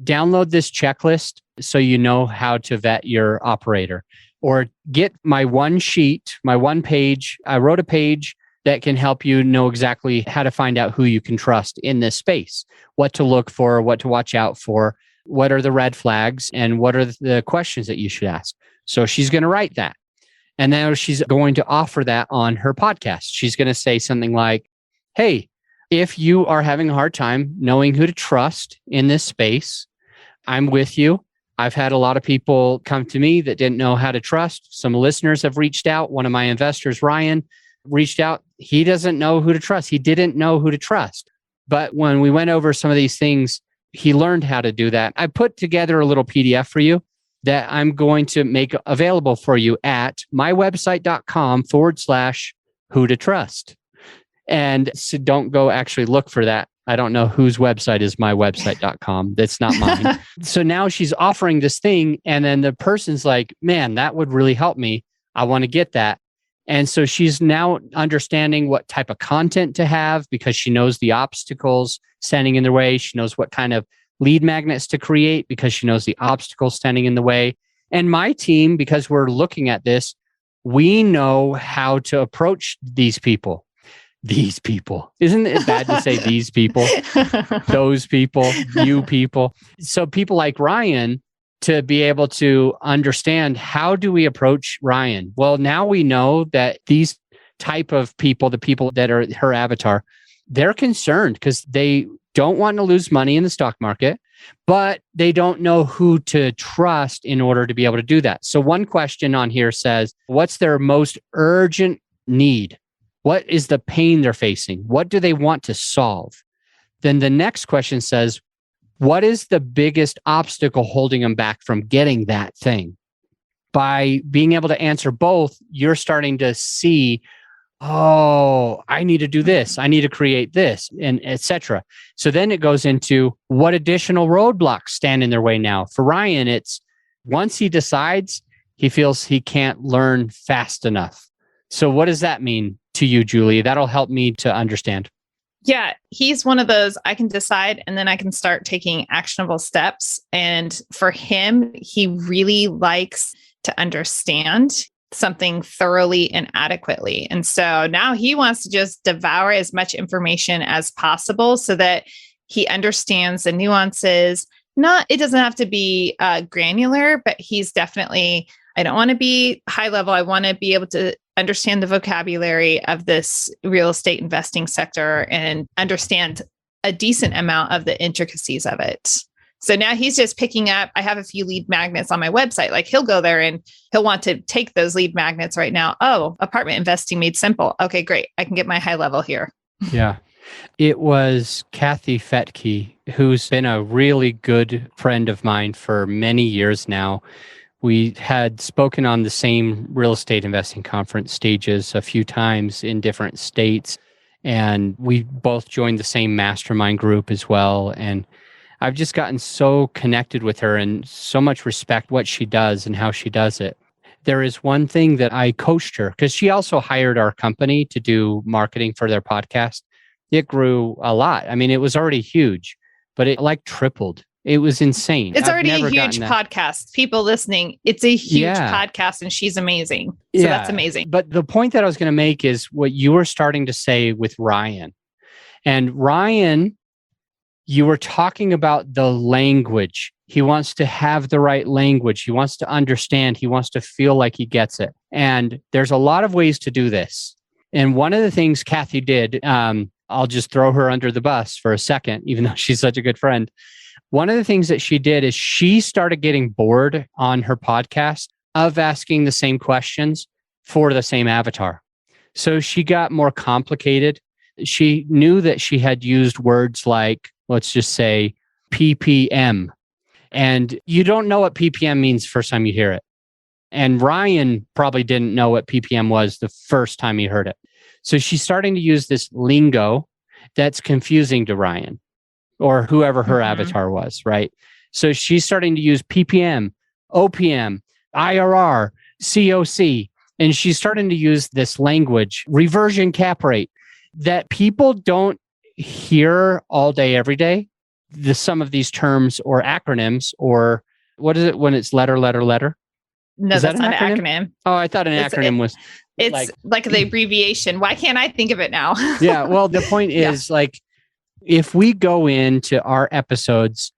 download this checklist so you know how to vet your operator, or get my one sheet, my one page. I wrote a page that can help you know exactly how to find out who you can trust in this space, what to look for, what to watch out for, what are the red flags, and what are the questions that you should ask. So she's going to write that. And then she's going to offer that on her podcast. She's going to say something like, hey, if you are having a hard time knowing who to trust in this space, I'm with you. I've had a lot of people come to me that didn't know how to trust. Some listeners have reached out. One of my investors, Ryan, reached out. He doesn't know who to trust. He didn't know who to trust. But when we went over some of these things, he learned how to do that. I put together a little PDF for you that I'm going to make available for you at mywebsite.com/who to trust. And so don't go actually look for that. I don't know whose website is mywebsite.com. That's not mine. So now she's offering this thing. And then the person's like, man, that would really help me. I want to get that. And so she's now understanding what type of content to have because she knows the obstacles standing in the way. She knows what kind of lead magnets to create because she knows the obstacles standing in the way. And my team, because we're looking at this, we know how to approach these people. These people. Isn't it bad to say these people? Those people, you people. So people like Ryan, to be able to understand, how do we approach Ryan? Well, now we know that these type of people, the people that are her avatar, they're concerned because they don't want to lose money in the stock market, but they don't know who to trust in order to be able to do that. So one question on here says, what's their most urgent need? What is the pain they're facing? What do they want to solve? Then the next question says, what is the biggest obstacle holding them back from getting that thing? By being able to answer both, you're starting to see, oh, I need to do this. I need to create this, and etc. So then it goes into what additional roadblocks stand in their way now. For Ryan, it's once he decides, he feels he can't learn fast enough. So what does that mean to you, Julie? That'll help me to understand. Yeah, he's one of those, I can decide and then I can start taking actionable steps. And for him, he really likes to understand something thoroughly and adequately. And so now he wants to just devour as much information as possible so that he understands the nuances. It doesn't have to be granular, but he's definitely, I don't want to be high level. I want to be able to understand the vocabulary of this real estate investing sector and understand a decent amount of the intricacies of it. So now he's just picking up, I have a few lead magnets on my website. Like he'll go there and he'll want to take those lead magnets right now. Oh, apartment investing made simple. Okay, great. I can get my high level here. Yeah. It was Kathy Fetke, who's been a really good friend of mine for many years now. We had spoken on the same real estate investing conference stages a few times in different states. And we both joined the same mastermind group as well. And I've just gotten so connected with her and so much respect what she does and how she does it. There is one thing that I coached her because she also hired our company to do marketing for their podcast. It grew a lot. I mean, it was already huge, but it like tripled. It was insane. It's already a huge podcast. People listening, it's a huge podcast and she's amazing. So that's amazing. But the point that I was going to make is what you were starting to say with Ryan. And Ryan, you were talking about the language. He wants to have the right language. He wants to understand. He wants to feel like he gets it. And there's a lot of ways to do this. And one of the things Kathy did, I'll just throw her under the bus for a second, even though she's such a good friend. One of the things that she did is she started getting bored on her podcast of asking the same questions for the same avatar. So she got more complicated. She knew that she had used words like, let's just say, PPM. And you don't know what PPM means first time you hear it. And Ryan probably didn't know what PPM was the first time he heard it. So she's starting to use this lingo that's confusing to Ryan or whoever her avatar was, right? So she's starting to use PPM, OPM, IRR, COC, and she's starting to use this language, reversion cap rate, that people don't hear all day, every day. Some of these terms or acronyms, or what is it when it's letter? No, Is that's that not an acronym. Oh, I thought an acronym was. It's like the abbreviation. Why can't I think of it now? Yeah. Well, the point is like, if we go into our episodes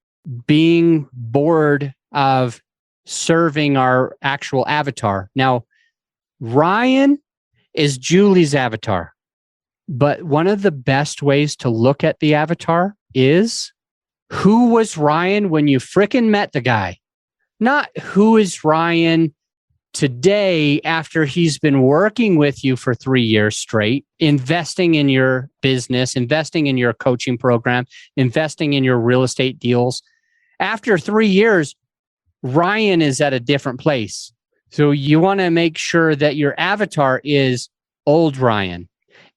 being bored of serving our actual avatar. Now, Ryan is Julie's avatar, but one of the best ways to look at the avatar is who was Ryan when you fricking met the guy? Not who is Ryan today after he's been working with you for 3 years straight, investing in your business, investing in your coaching program, investing in your real estate deals. After 3 years, Ryan is at a different place. So you want to make sure that your avatar is old Ryan.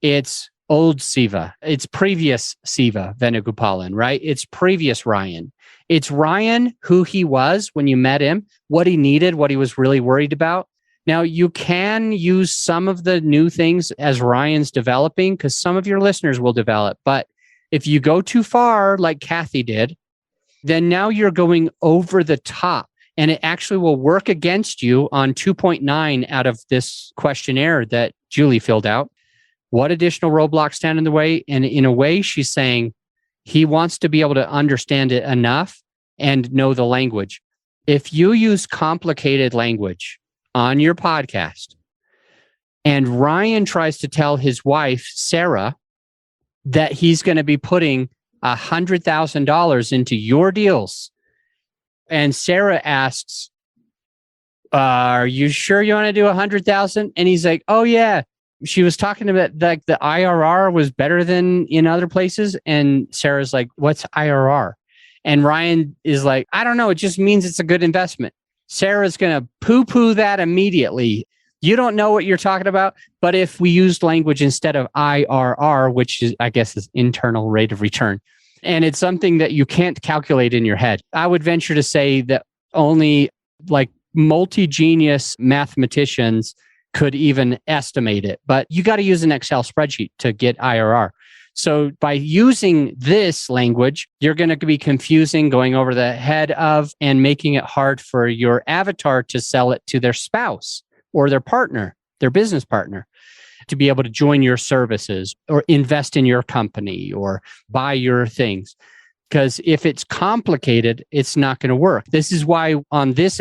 It's old Siva. It's previous Siva Venugopalan, right? It's previous Ryan. It's Ryan, who he was when you met him, what he needed, what he was really worried about. Now, you can use some of the new things as Ryan's developing because some of your listeners will develop. But if you go too far, like Kathy did, then now you're going over the top and it actually will work against you on 2.9 out of this questionnaire that Julie filled out. What additional roadblocks stand in the way? And in a way, she's saying he wants to be able to understand it enough and know the language. If you use complicated language on your podcast and Ryan tries to tell his wife, Sarah, that he's going to be putting $100,000 into your deals, and Sarah asks, are you sure you want to do 100,000? And he's like, oh yeah. She was talking about like the IRR was better than in other places. And Sarah's like, what's IRR? And Ryan is like, I don't know. It just means it's a good investment. Sarah's going to poo-poo that immediately. You don't know what you're talking about. But if we used language instead of IRR, which is, I guess, is internal rate of return, and it's something that you can't calculate in your head, I would venture to say that only like multi-genius mathematicians could even estimate it. But you got to use an Excel spreadsheet to get IRR. So by using this language, you're going to be confusing, going over the head of, and making it hard for your avatar to sell it to their spouse or their partner, their business partner, to be able to join your services or invest in your company or buy your things. Because if it's complicated, it's not going to work. This is why on this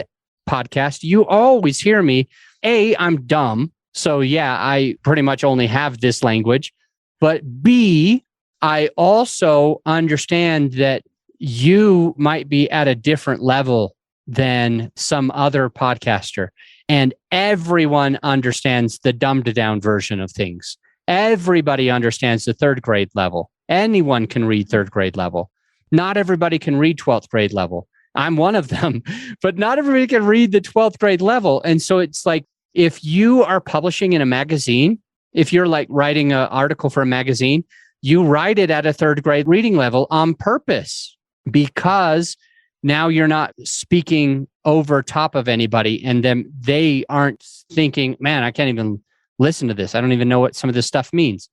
podcast, you always hear me, A, I'm dumb. So yeah, I pretty much only have this language. But B, I also understand that you might be at a different level than some other podcaster. And everyone understands the dumbed down version of things. Everybody understands the third grade level. Anyone can read third grade level. Not everybody can read 12th grade level. I'm one of them, but not everybody can read the 12th grade level. And so it's like, if you are publishing in a magazine, if you're like writing an article for a magazine, you write it at a third grade reading level on purpose, because now you're not speaking over top of anybody and then they aren't thinking, man, I can't even listen to this. I don't even know what some of this stuff means.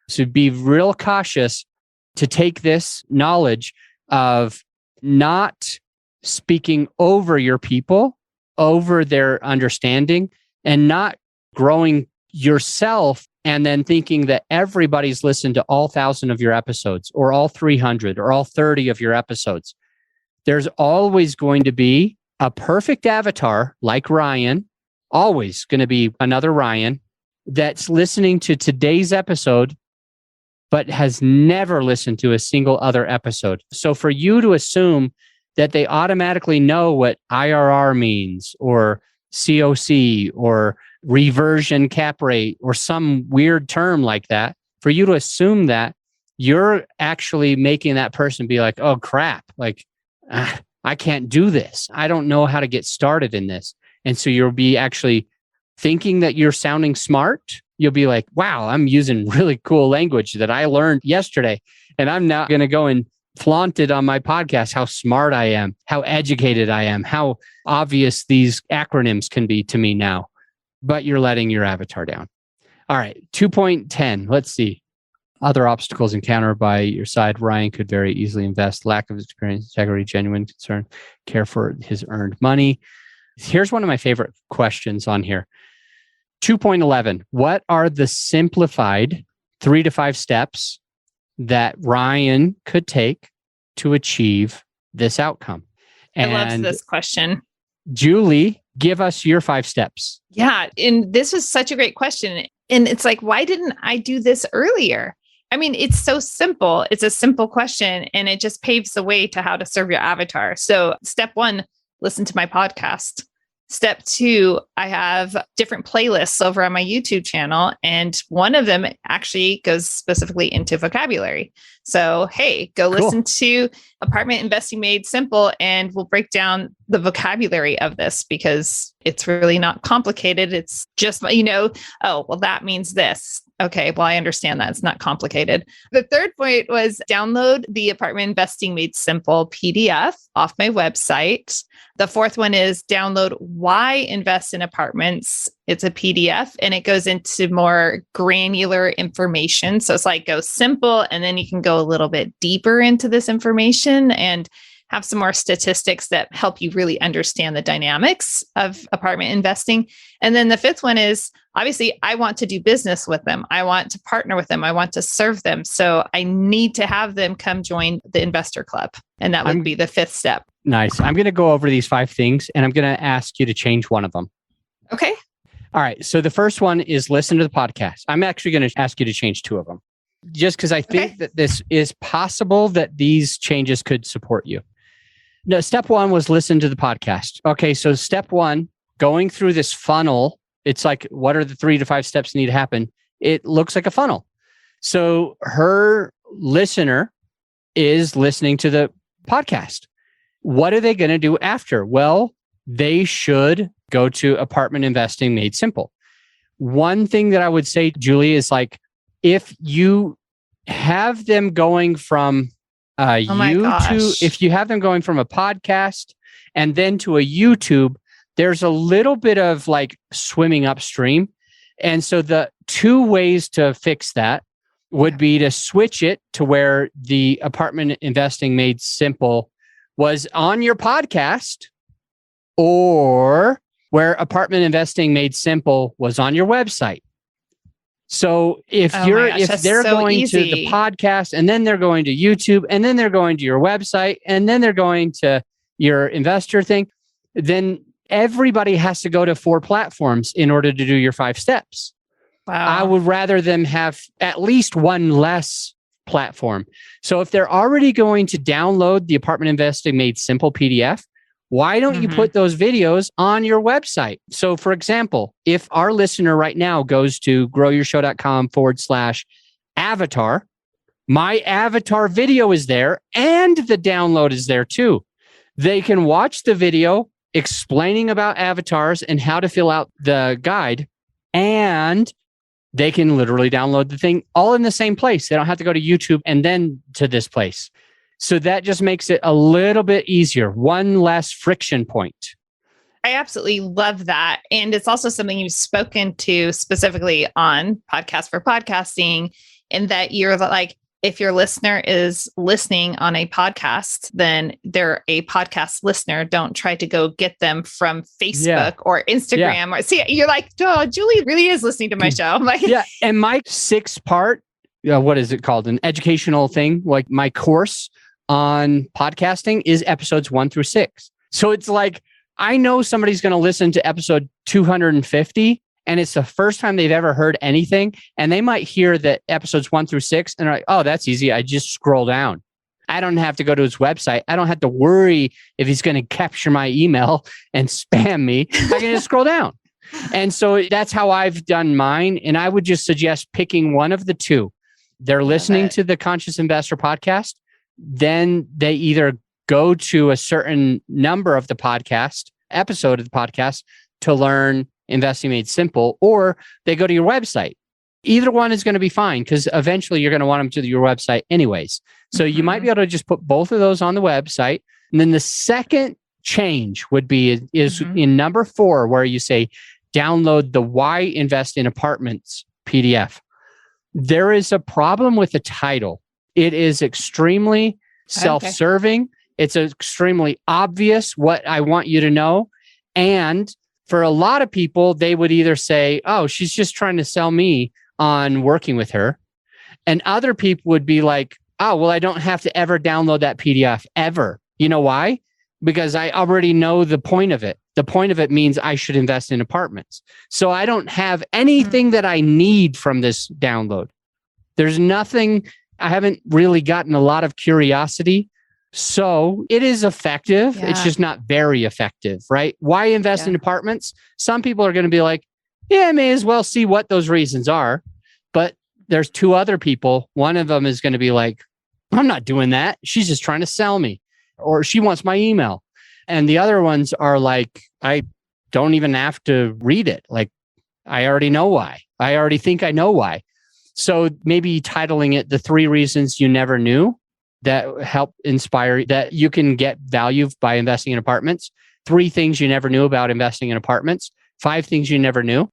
So be real cautious to take this knowledge of not speaking over your people, over their understanding, and not growing yourself and then thinking that everybody's listened to all 1,000 of your episodes or all 300 or all 30 of your episodes. There's always going to be a perfect avatar like Ryan, always going to be another Ryan that's listening to today's episode, but has never listened to a single other episode. So for you to assume that they automatically know what IRR means or COC or reversion cap rate or some weird term like that, for you to assume that you're actually making that person be like, oh crap, like I can't do this. I don't know how to get started in this. And so you'll be actually thinking that you're sounding smart. You'll be like, wow, I'm using really cool language that I learned yesterday. And I'm now going to go and flaunt it on my podcast, how smart I am, how educated I am, how obvious these acronyms can be to me now. But you're letting your avatar down. All right, 2.10. Let's see. Other obstacles encountered by your side. Ryan could very easily invest. Lack of experience, integrity, genuine concern, care for his earned money. Here's one of my favorite questions on here. 2.11. What are the simplified 3 to 5 steps that Ryan could take to achieve this outcome? And I love this question. Julie, give us your 5 steps. Yeah. And this was such a great question. And it's like, why didn't I do this earlier? I mean, it's so simple. It's a simple question and it just paves the way to how to serve your avatar. So step 1, listen to my podcast. Step 2, I have different playlists over on my YouTube channel. And one of them actually goes specifically into vocabulary. So, hey, go listen to Apartment Investing Made Simple and we'll break down the vocabulary of this because it's really not complicated. It's just, oh, well, that means this. Okay, well, I understand that. It's not complicated. The third point was download the Apartment Investing Made Simple PDF off my website. The fourth one is download Why Invest in Apartments. It's a PDF and it goes into more granular information. So it's like go simple and then you can go a little bit deeper into this information and have some more statistics that help you really understand the dynamics of apartment investing. And then the fifth one is obviously I want to do business with them. I want to partner with them. I want to serve them. So I need to have them come join the investor club. And that would be the fifth step. Nice. I'm going to go over these 5 things and I'm going to ask you to change one of them. Okay. All right. So the first one is listen to the podcast. I'm actually going to ask you to change 2 of them just because I think that this is possible that these changes could support you. No, step 1 was listen to the podcast. Okay. So step 1, going through this funnel, it's like, what are the 3 to 5 steps need to happen? It looks like a funnel. So her listener is listening to the podcast. What are they going to do after? Well, they should go to Apartment Investing Made Simple. One thing that I would say, Julie, is like, if you have them going from if you have them going from a podcast and then to a YouTube, there's a little bit of like swimming upstream. And so the 2 ways to fix that would be to switch it to where the Apartment Investing Made Simple was on your podcast or where Apartment Investing Made Simple was on your website. So if they're going to the podcast and then they're going to YouTube and then they're going to your website and then they're going to your investor thing, then everybody has to go to 4 platforms in order to do your 5 steps. Wow. I would rather them have at least one less platform. So if they're already going to download the Apartment Investing Made Simple PDF, why don't you put those videos on your website? So for example, if our listener right now goes to growyourshow.com/avatar, my avatar video is there and the download is there too. They can watch the video explaining about avatars and how to fill out the guide, and they can literally download the thing all in the same place. They don't have to go to YouTube and then to this place. So that just makes it a little bit easier, one less friction point. I absolutely love that. And it's also something you've spoken to specifically on Podcast for Podcasting, in that you're like, if your listener is listening on a podcast, then they're a podcast listener. Don't try to go get them from Facebook or Instagram. Or see, you're like, oh, Julie really is listening to my show. I'm like, and my 6-part, what is it called? An educational thing, like my course on podcasting is episodes 1 through 6. So it's like, I know somebody's going to listen to episode 250 and it's the first time they've ever heard anything. And they might hear that episodes 1 through 6 and they're like, oh, that's easy. I just scroll down. I don't have to go to his website. I don't have to worry if he's going to capture my email and spam me. I can just scroll down. And so that's how I've done mine. And I would just suggest picking one of the two. They're listening to the Conscious Investor podcast. Then they either go to a certain number of the podcast, episode of the podcast, to learn Investing Made Simple, or they go to your website. Either one is going to be fine because eventually you're going to want them to your website anyways. So you might be able to just put both of those on the website. And then the second change would be is in number 4, where you say, download the Why Invest in Apartments PDF. There is a problem with the title. It is extremely self-serving. It's extremely obvious what I want you to know. And for a lot of people, they would either say, oh, she's just trying to sell me on working with her. And other people would be like, oh, well, I don't have to ever download that PDF ever. You know why? Because I already know the point of it. The point of it means I should invest in apartments. So I don't have anything that I need from this download. There's nothing, I haven't really gotten a lot of curiosity. So it is effective. It's just not very effective, right? Why invest in apartments? Some people are going to be like, yeah, I may as well see what those reasons are. But there's 2 other people. One of them is going to be like, I'm not doing that. She's just trying to sell me, or she wants my email. And the other ones are like, I don't even have to read it. Like, I already know why. I already think I know why. So maybe titling it The 3 Reasons You Never Knew that help inspire that you can get value by investing in apartments. 3 things you never knew about investing in apartments. 5 things you never knew.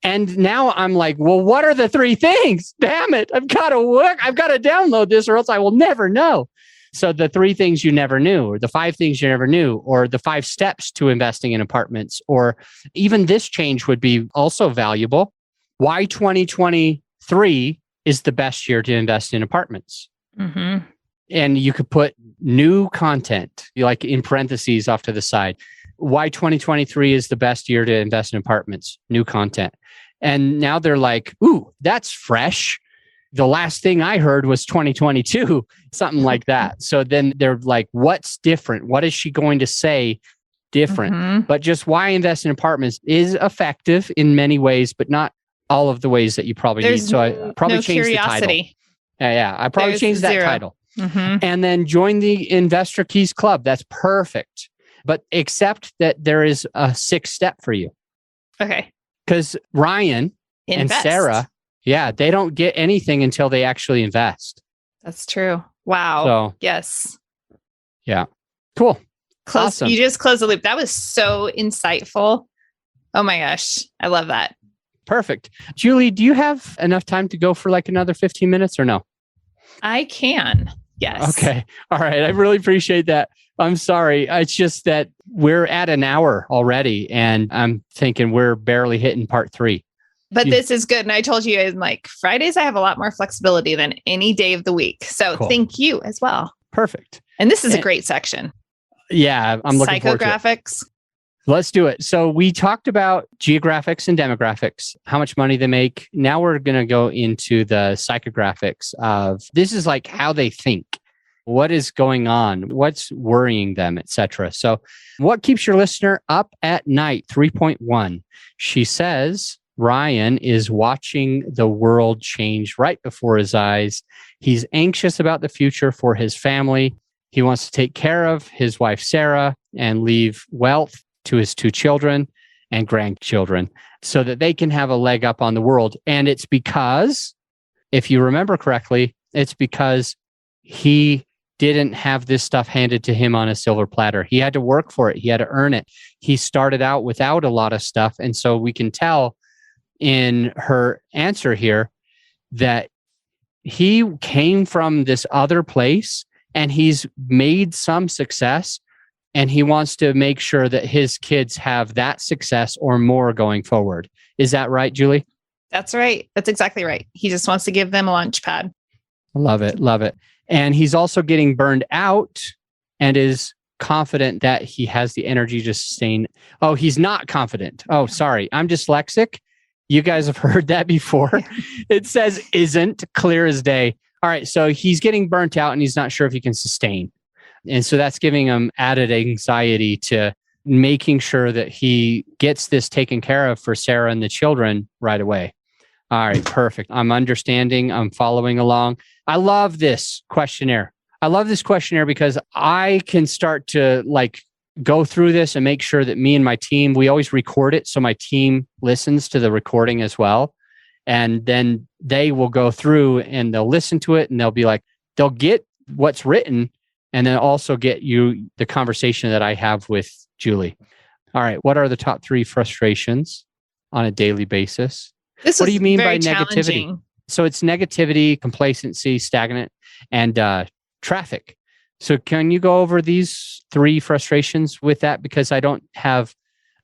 And now I'm like, well, what are the 3 things? Damn it. I've got to work. I've got to download this or else I will never know. So the 3 things you never knew, or the 5 things you never knew, or the 5 steps to investing in apartments, or even this change would be also valuable. Why 2023 is the best year to invest in apartments. And you could put new content, like in parentheses off to the side. Why 2023 is the best year to invest in apartments, new content. And now they're like, ooh, that's fresh. The last thing I heard was 2022, something like that. So then they're like, what's different? What is she going to say different? But just why invest in apartments is effective in many ways, but not all of the ways that you probably need. So I probably changed the title. Yeah, I probably changed that title. And then join the Investor Keys Club. That's perfect. But accept that there is a 6th step for you. Okay. Because Ryan and Sarah, they don't get anything until they actually invest. That's true. Wow. So, yes. Yeah. Cool. Awesome. You just closed the loop. That was so insightful. Oh my gosh. I love that. Perfect. Julie, do you have enough time to go for like another 15 minutes or no? I can. Yes. Okay. All right. I really appreciate that. I'm sorry. It's just that we're at an hour already and I'm thinking we're barely hitting part 3. But this is good. And I told you, I'm like, Fridays, I have a lot more flexibility than any day of the week. So thank you as well. Perfect. And this is a great section. Yeah. I'm looking forward to it. Psychographics. Let's do it. So we talked about geographics and demographics, how much money they make. Now we're going to go into the psychographics of this is like how they think. What is going on? What's worrying them, etc. So what keeps your listener up at night? 3.1. She says, Ryan is watching the world change right before his eyes. He's anxious about the future for his family. He wants to take care of his wife, Sarah, and leave wealth to his 2 children and grandchildren so that they can have a leg up on the world. And it's because, if you remember correctly, it's because he didn't have this stuff handed to him on a silver platter. He had to work for it. He had to earn it. He started out without a lot of stuff. And so we can tell in her answer here that he came from this other place and he's made some success. And he wants to make sure that his kids have that success or more going forward. Is that right, Julie? That's right. That's exactly right. He just wants to give them a launch pad. Love it. Love it. And he's also getting burned out and is confident that he has the energy to sustain. Oh, he's not confident. Oh, sorry. I'm dyslexic. You guys have heard that before. It says isn't, clear as day. All right. So he's getting burnt out and he's not sure if he can sustain. And so that's giving him added anxiety to making sure that he gets this taken care of for Sarah and the children right away. All right, perfect. I'm understanding. I'm following along. I love this questionnaire. I love this questionnaire because I can start to go through this and make sure that me and my team, we always record it. So my team listens to the recording as well. And then they will go through and they'll listen to it and they'll be like, they'll get what's written and then also get you the conversation that I have with Julie. All right. What are the top 3 frustrations on a daily basis? What do you mean by negativity? So it's negativity, complacency, stagnant, and traffic. So can you go over these 3 frustrations with that? Because I don't have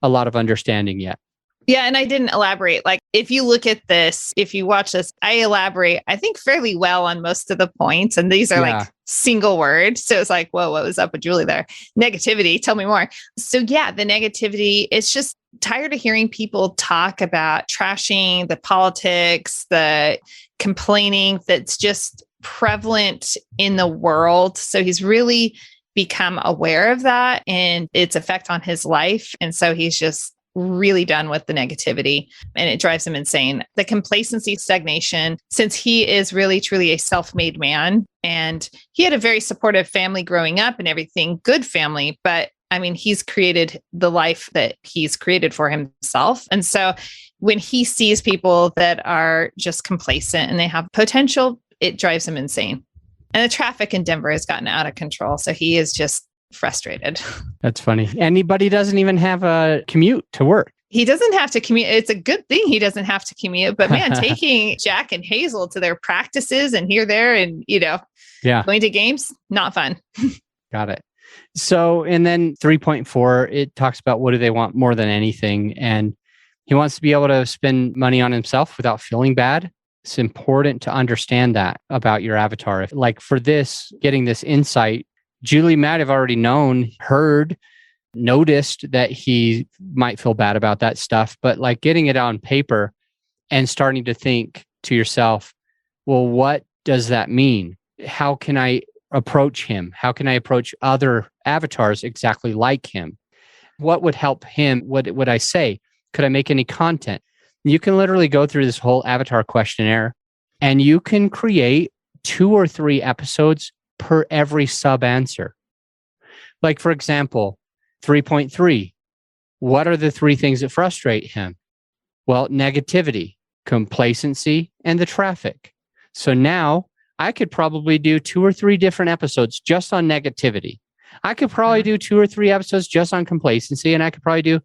a lot of understanding yet. Yeah. And I didn't elaborate. If you look at this, if you watch this, I elaborate, I think, fairly well on most of the points. And these are single words. So it's whoa, what was up with Julie there? Negativity. Tell me more. So yeah, the negativity, it's just tired of hearing people talk about trashing the politics, the complaining that's just prevalent in the world. So he's really become aware of that and its effect on his life. And so he's just really done with the negativity and it drives him insane. The complacency, stagnation, since he is really truly a self-made man and he had a very supportive family growing up and everything, good family, but I mean, he's created the life that he's created for himself. And so when he sees people that are just complacent and they have potential, it drives him insane. And the traffic in Denver has gotten out of control. So he is just frustrated. That's funny. Anybody doesn't even have a commute to work. He doesn't have to commute. It's a good thing he doesn't have to commute. But man, taking Jack and Hazel to their practices and here, there, and going to games, not fun. Got it. So, and then 3.4, it talks about what do they want more than anything. And he wants to be able to spend money on himself without feeling bad. It's important to understand that about your avatar. If, for this, getting this insight, Julie might have already known, heard, noticed that he might feel bad about that stuff, but getting it on paper and starting to think to yourself, well, what does that mean? How can I approach him? How can I approach other avatars exactly like him? What would help him? What would I say? Could I make any content? You can literally go through this whole avatar questionnaire and you can create 2 or 3 episodes per every sub answer. For example, 3.3, what are the 3 things that frustrate him? Well, negativity, complacency, and the traffic. So now I could probably do 2 or 3 different episodes just on negativity. I could probably do 2 or 3 episodes just on complacency, and I could probably do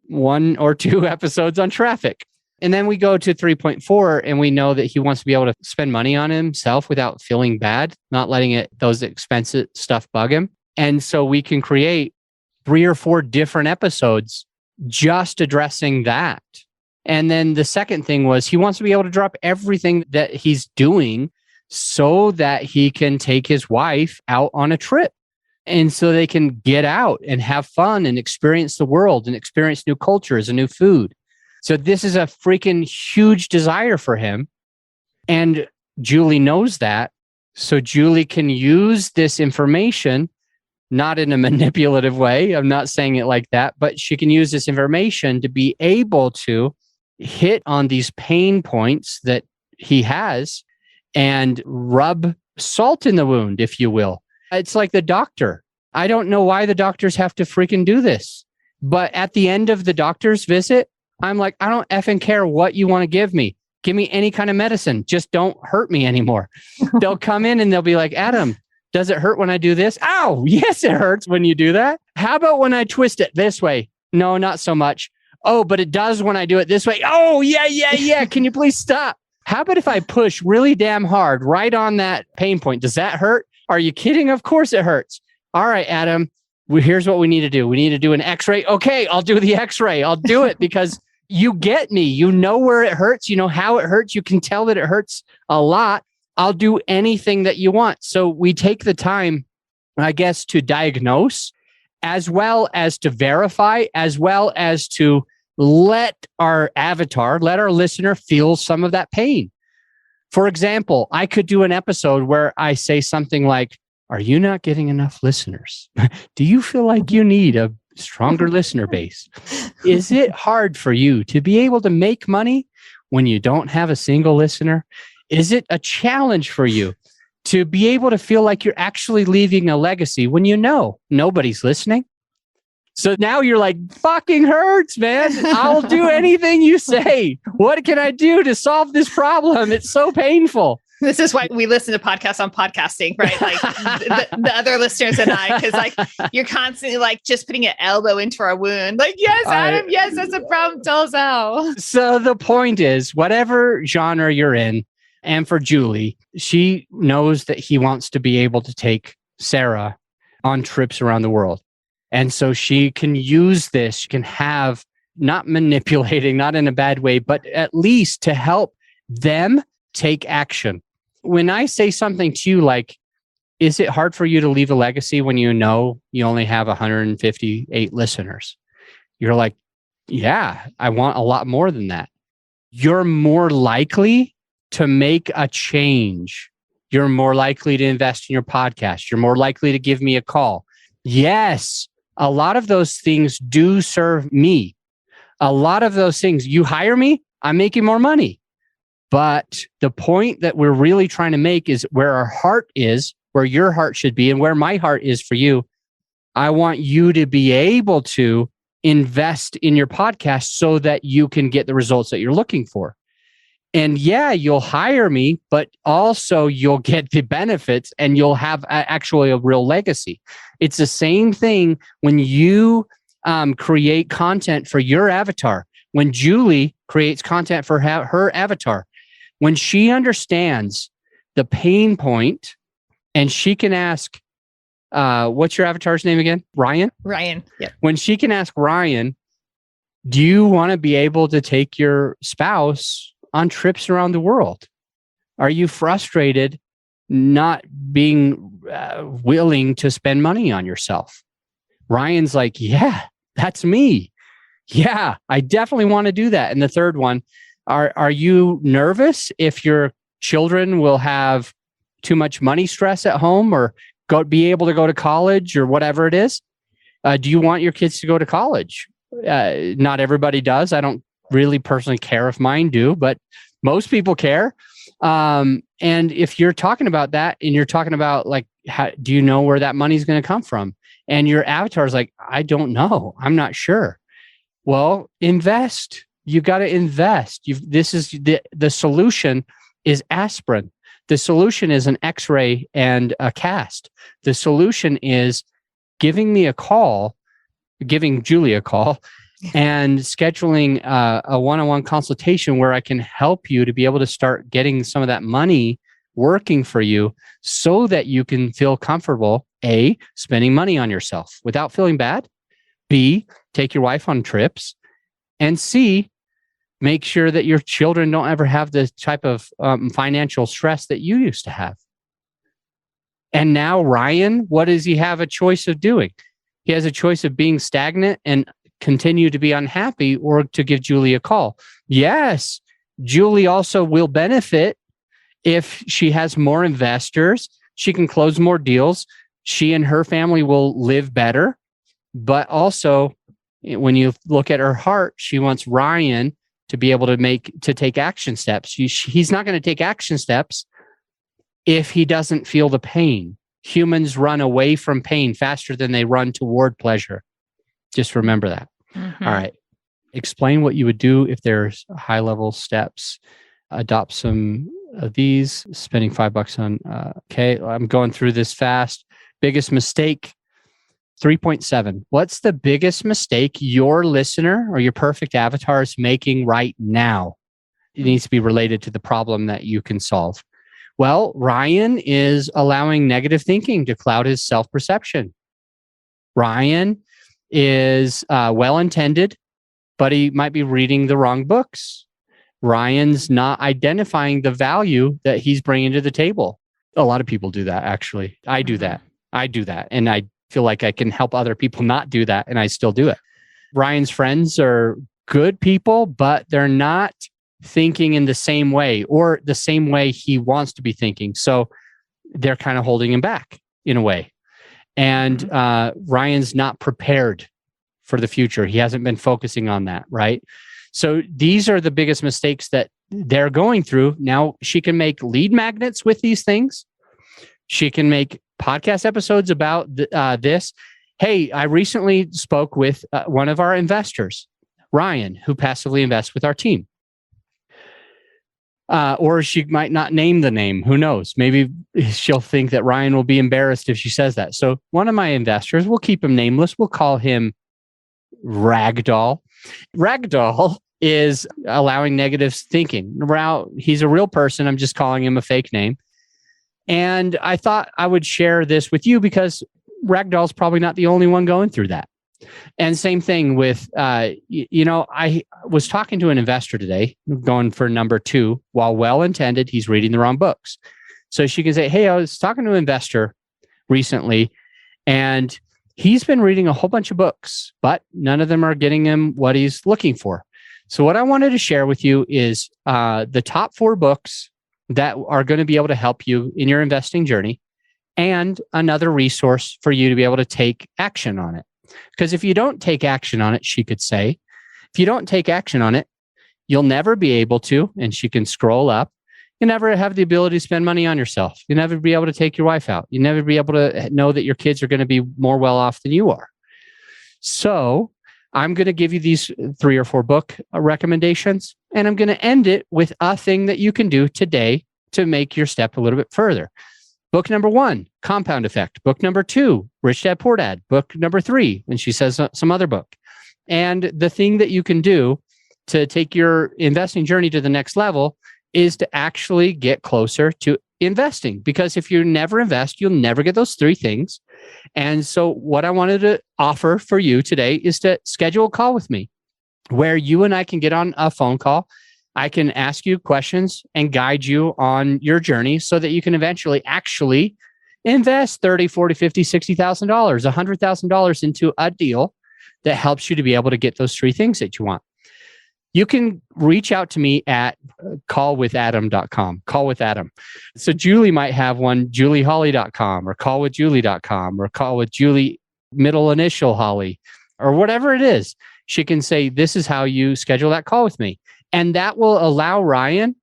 1 or 2 episodes on traffic. And then we go to 3.4 and we know that he wants to be able to spend money on himself without feeling bad, not letting those expensive stuff bug him. And so we can create 3 or 4 different episodes just addressing that. And then the second thing was he wants to be able to drop everything that he's doing so that he can take his wife out on a trip. And so they can get out and have fun and experience the world and experience new cultures and new food. So this is a freaking huge desire for him. And Julie knows that. So Julie can use this information, not in a manipulative way. I'm not saying it like that, but she can use this information to be able to hit on these pain points that he has and rub salt in the wound, if you will. It's like the doctor. I don't know why the doctors have to freaking do this. But at the end of the doctor's visit, I'm like, I don't effing care what you want to give me. Give me any kind of medicine. Just don't hurt me anymore. They'll come in and they'll be like, Adam, does it hurt when I do this? Ow, yes, it hurts when you do that. How about when I twist it this way? No, not so much. Oh, but it does when I do it this way. Oh, yeah. Can you please stop? How about if I push really damn hard right on that pain point? Does that hurt? Are you kidding? Of course it hurts. All right, Adam, here's what we need to do. We need to do an x-ray. Okay, I'll do the x-ray. I'll do it because you get me. You know where it hurts. You know how it hurts. You can tell that it hurts a lot. I'll do anything that you want. So we take the time, I guess, to diagnose as well as to verify, as well as to let our avatar, let our listener feel some of that pain. For example, I could do an episode where I say something like, are you not getting enough listeners? Do you feel like you need a stronger listener base. Is it hard for you to be able to make money when you don't have a single listener? Is it a challenge for you to be able to feel like you're actually leaving a legacy when you know nobody's listening? So now you're like, fucking hurts, man. I'll do anything you say. What can I do to solve this problem? It's so painful. This is why we listen to podcasts on podcasting, right? Like the other listeners and I, because like you're constantly like just putting an elbow into our wound. Like, yes, Adam, yes, that's a problem. Tell us how. So the point is, whatever genre you're in, and for Julie, she knows that he wants to be able to take Sarah on trips around the world. And so she can use this, she can have, not manipulating, not in a bad way, but at least to help them take action. When I say something to you like, is it hard for you to leave a legacy when you know you only have 158 listeners? You're like, yeah, I want a lot more than that. You're more likely to make a change. You're more likely to invest in your podcast. You're more likely to give me a call. Yes, a lot of those things do serve me. A lot of those things, you hire me, I'm making more money. But the point that we're really trying to make is where our heart is, where your heart should be, and where my heart is for you. I want you to be able to invest in your podcast so that you can get the results that you're looking for. And yeah, you'll hire me, but also you'll get the benefits and you'll have actually a real legacy. It's the same thing when you create content for your avatar. When Julie creates content for her avatar, when she understands the pain point and she can ask, what's your avatar's name again? Ryan? Ryan. Yeah. When she can ask Ryan, do you want to be able to take your spouse on trips around the world? Are you frustrated not being willing to spend money on yourself? Ryan's like, yeah, that's me. Yeah, I definitely want to do that. And the third one, are you nervous if your children will have too much money stress at home or be able to go to college or whatever it is? Do you want your kids to go to college? Not everybody does. I don't really personally care if mine do, but most people care. And if you're talking about that and you're talking about like, do you know where that money's going to come from? And your avatar is like, I don't know. I'm not sure. Well, invest. You got to invest. This is the solution is aspirin. The solution is an X-ray and a cast. The solution is giving Julie a call and scheduling a one-on-one consultation where I can help you to be able to start getting some of that money working for you so that you can feel comfortable, A, spending money on yourself without feeling bad, B, take your wife on trips, and C, make sure that your children don't ever have the type of financial stress that you used to have. And now Ryan, what does he have a choice of doing? He has a choice of being stagnant and continue to be unhappy or to give Julie a call. Yes, Julie also will benefit if she has more investors. She can close more deals. She and her family will live better. But also, when you look at her heart, she wants Ryan to be able to take action steps. He's not going to take action steps if he doesn't feel the pain. Humans run away from pain faster than they run toward pleasure. Just remember that. Mm-hmm. All right. Explain what you would do if there's high-level steps. Adopt some of these. Spending $5 on. Okay, I'm going through this fast. Biggest mistake. 3.7. What's the biggest mistake your listener or your perfect avatar is making right now? It needs to be related to the problem that you can solve. Well, Ryan is allowing negative thinking to cloud his self-perception. Ryan is well-intended, but he might be reading the wrong books. Ryan's not identifying the value that he's bringing to the table. A lot of people do that, actually. I do that. And I feel like I can help other people not do that, and I still do it. Ryan's friends are good people, but they're not thinking in the same way or the same way he wants to be thinking. So they're kind of holding him back in a way. And Ryan's not prepared for the future. He hasn't been focusing on that, right? So these are the biggest mistakes that they're going through. Now she can make lead magnets with these things. She can make podcast episodes about this. Hey, I recently spoke with one of our investors, Ryan, who passively invests with our team. Or she might not name the name. Who knows? Maybe she'll think that Ryan will be embarrassed if she says that. So one of my investors, we'll keep him nameless. We'll call him Ragdoll. Ragdoll is allowing negative thinking. He's a real person. I'm just calling him a fake name. And I thought I would share this with you because Ragdoll's probably not the only one going through that. And same thing with, I was talking to an investor today, going for number 2, while well-intended, he's reading the wrong books. So she can say, hey, I was talking to an investor recently, and he's been reading a whole bunch of books, but none of them are getting him what he's looking for. So what I wanted to share with you is the top 4 books that are going to be able to help you in your investing journey, and another resource for you to be able to take action on it. Because if you don't take action on it, she could say, if you don't take action on it, you'll never be able to, and she can scroll up, you'll never have the ability to spend money on yourself. You'll never be able to take your wife out. You'll never be able to know that your kids are going to be more well off than you are. So I'm going to give you these 3 or 4 book recommendations, and I'm going to end it with a thing that you can do today to make your step a little bit further. Book number 1, Compound Effect. Book number 2, Rich Dad Poor Dad. Book number 3, and she says some other book. And the thing that you can do to take your investing journey to the next level is to actually get closer to investing. Because if you never invest, you'll never get those 3 things. And so what I wanted to offer for you today is to schedule a call with me where you and I can get on a phone call. I can ask you questions and guide you on your journey so that you can eventually actually invest $30,000, $40,000, $50,000, $60,000, $100,000 into a deal that helps you to be able to get those 3 things that you want. You can reach out to me at callwithadam.com, call with Adam. So Julie might have one, julieholly.com or callwithjulie.com or call with Julie middle initial Holly or whatever it is. She can say, this is how you schedule that call with me. And that will allow Ryan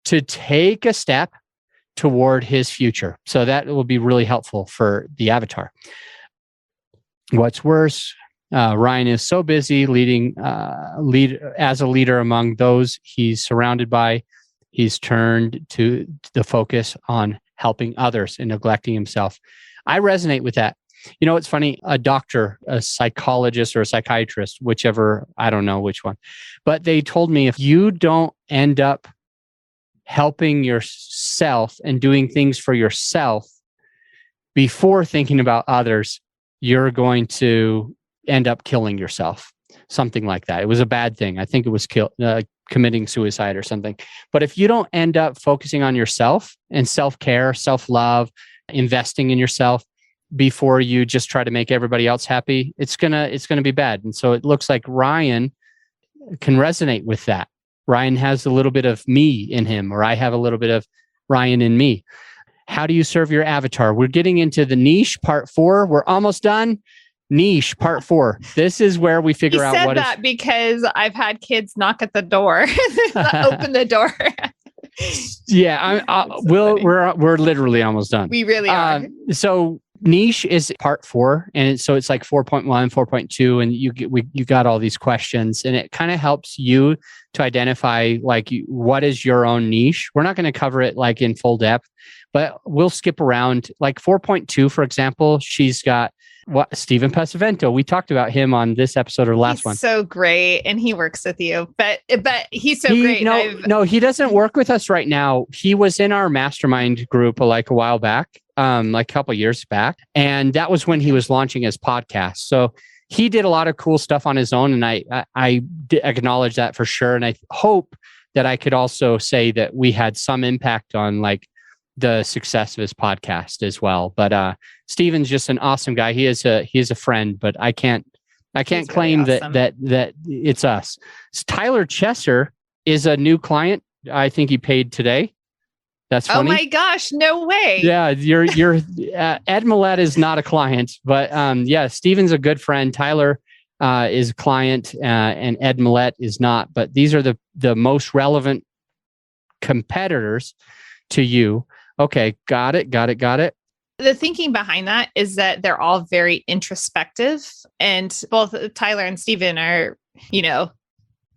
to take a step toward his future. So that will be really helpful for the avatar. What's worse, Ryan is so busy lead as a leader among those he's surrounded by. He's turned to the focus on helping others and neglecting himself. I resonate with that. You know, it's funny, a doctor, a psychologist or a psychiatrist, whichever, I don't know which one, but they told me if you don't end up helping yourself and doing things for yourself before thinking about others, you're going to end up killing yourself. Something like that. It was a bad thing. I think it was committing suicide or something. But if you don't end up focusing on yourself and self-care, self-love, investing in yourself, before you just try to make everybody else happy, it's gonna be bad. And so it looks like Ryan can resonate with that. Ryan has a little bit of me in him, or I have a little bit of Ryan in me. How do you serve your avatar? We're getting into the niche part 4. We're almost done. Niche part 4. This is where we figure out what that because I've had kids knock at the door, open the door. Yeah, we're literally almost done. We really are. So niche is part 4, and so it's like 4.1, 4.2, and you got all these questions, and it kind of helps you to identify like what is your own niche. We're not going to cover it like in full depth, but we'll skip around. Like 4.2, for example, she's got Stephen Pesavento. We talked about him on this episode or last one. So great, and he works with you, but he's so great. No, he doesn't work with us right now. He was in our mastermind group like a while back, like a couple years back, and that was when he was launching his podcast. So he did a lot of cool stuff on his own, and I acknowledge that for sure. And I hope that I could also say that we had some impact on like the success of his podcast as well. But Steven's just an awesome guy. He is a friend, but I can't claim really awesome. that it's us. Tyler Chesser is a new client. I think he paid today. That's funny. Oh my gosh, no way. Yeah, Ed Millett is not a client, but yeah, Steven's a good friend. Tyler is a client, and Ed Millett is not. But these are the most relevant competitors to you. Okay, got it. The thinking behind that is that they're all very introspective, and both Tyler and Steven are,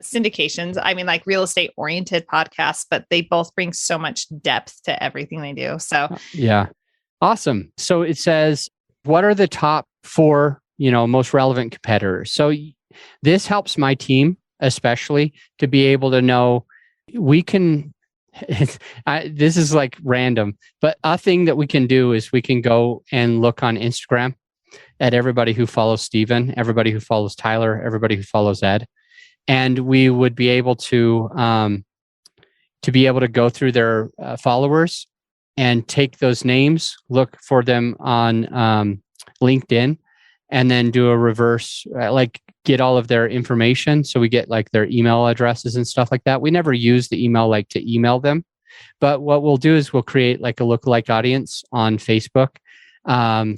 syndications. I mean, like real estate oriented podcasts, but they both bring so much depth to everything they do. So yeah. Awesome. So it says, what are the top 4, most relevant competitors? So this helps my team, especially, to be able to know we can, this is like random, but a thing that we can do is we can go and look on Instagram at everybody who follows Steven, everybody who follows Tyler, everybody who follows Ed. And we would be able to go through their followers and take those names, look for them on LinkedIn, and then do a reverse, get all of their information. So we get like their email addresses and stuff like that. We never use the email to email them, but what we'll do is we'll create like a lookalike audience on Facebook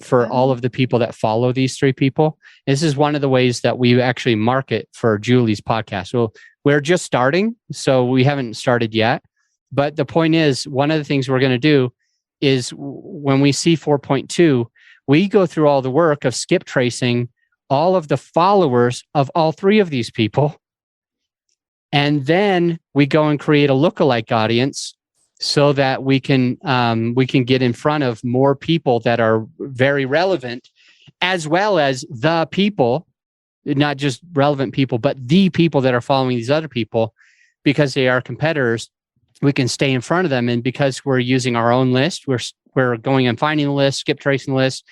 for all of the people that follow these 3 people. This is one of the ways that we actually market for Julie's podcast. Well, we're just starting, so we haven't started yet. But the point is, one of the things we're going to do is when we see 4.2, we go through all the work of skip tracing all of the followers of all 3 of these people. And then we go and create a lookalike audience so that we can get in front of more people that are very relevant, as well as the people, not just relevant people, but the people that are following these other people, because they are competitors. We can stay in front of them, and because we're using our own list, we're going and finding the list, skip tracing the list,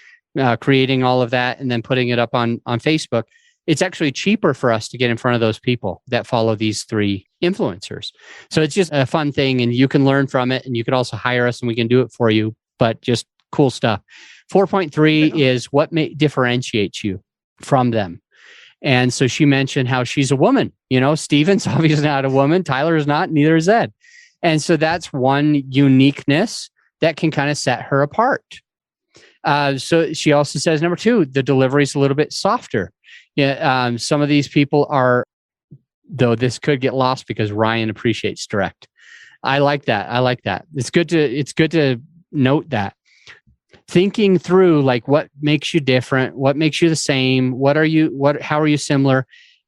creating all of that, and then putting it up on Facebook. It's actually cheaper for us to get in front of those people that follow these 3 influencers. So it's just a fun thing, and you can learn from it, and you could also hire us and we can do it for you, but just cool stuff. 4.3 is what differentiates you from them. And so she mentioned how she's a woman. Steven's obviously not a woman. Tyler is not, neither is Ed. And so that's one uniqueness that can kind of set her apart. So she also says, number 2, the delivery is a little bit softer. Yeah, some of these people are, though this could get lost because Ryan appreciates direct. I like that. It's good to note that. Thinking through like what makes you different, what makes you the same, how are you similar?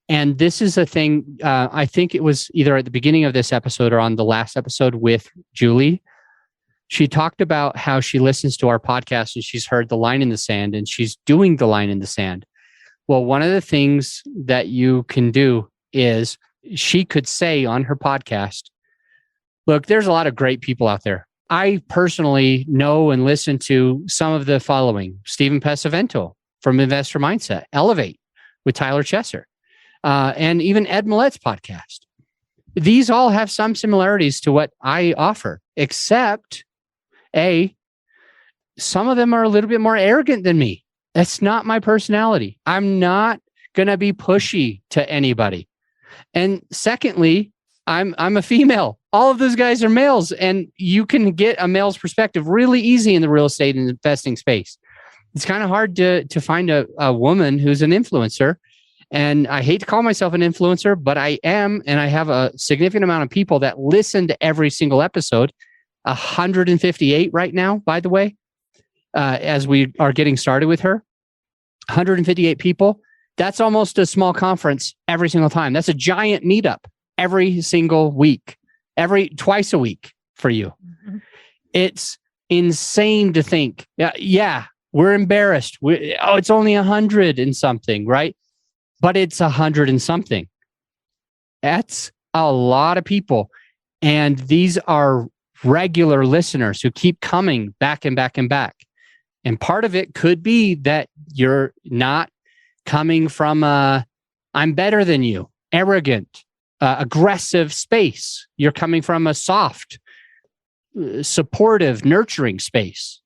And this is a thing, I think it was either at the beginning of this episode or on the last episode with Julie. She talked about how she listens to our podcast and she's heard the line in the sand and she's doing the line in the sand. Well, one of the things that you can do is she could say on her podcast, look, there's a lot of great people out there. I personally know and listen to some of the following: Stephen Pesavento from Investor Mindset, Elevate with Tyler Chesser, and even Ed Millett's podcast. These all have some similarities to what I offer, except some of them are a little bit more arrogant than me. That's not my personality. I'm not going to be pushy to anybody. And secondly, I'm a female. All of those guys are males, and you can get a male's perspective really easy in the real estate and investing space. It's kind of hard to find a woman who's an influencer. And I hate to call myself an influencer, but I am, and I have a significant amount of people that listen to every single episode. 158 right now, by the way, as we are getting started with her. 158 people. That's almost a small conference every single time. That's a giant meetup every single week, twice a week for you. Mm-hmm. It's insane to think. Yeah, we're embarrassed. It's only 100 and something, right? But it's 100 and something. That's a lot of people. And these are regular listeners who keep coming back and back and back. And part of it could be that you're not coming from I'm better than you, arrogant, aggressive space. You're coming from a soft, supportive, nurturing space.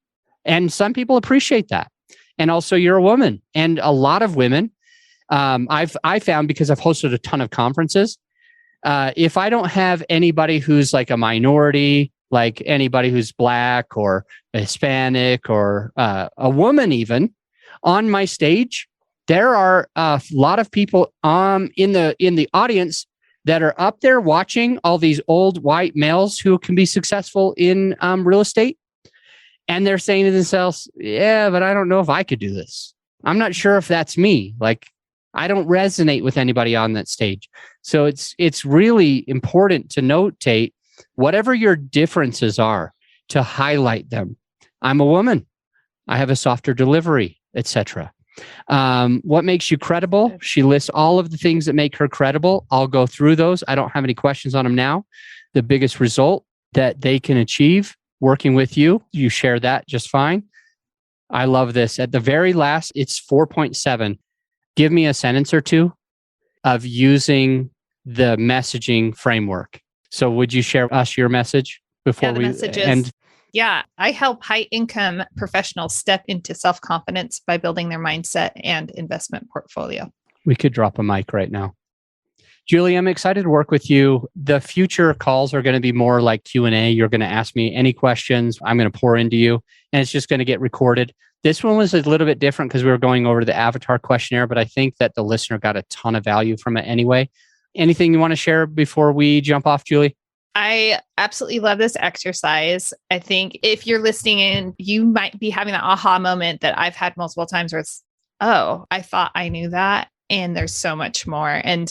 And some people appreciate that. And also you're a woman. And a lot of women, I found, because I've hosted a ton of conferences, if I don't have anybody who's like a minority, like anybody who's Black or Hispanic or a woman even on my stage, There are a lot of people in the audience that are up there watching all these old white males who can be successful in real estate. And they're saying to themselves, yeah, but I don't know if I could do this. I'm not sure if that's me. Like, I don't resonate with anybody on that stage. So it's really important to notate whatever your differences are, to highlight them. I'm a woman. I have a softer delivery, etc. What makes you credible? She lists all of the things that make her credible. I'll go through those. I don't have any questions on them now. The biggest result that they can achieve working with you, you share that just fine. I love this. At the very last, it's 4.7. Give me a sentence or two of using the messaging framework. So would you share us your message before we end? Yeah, I help high-income professionals step into self-confidence by building their mindset and investment portfolio. We could drop a mic right now. Julie, I'm excited to work with you. The future calls are going to be more like Q&A. You're going to ask me any questions. I'm going to pour into you, and it's just going to get recorded. This one was a little bit different because we were going over the avatar questionnaire, but I think that the listener got a ton of value from it anyway. Anything you want to share before we jump off, Julie? I absolutely love this exercise. I think if you're listening in, you might be having that aha moment that I've had multiple times where it's, oh, I thought I knew that. And there's so much more. And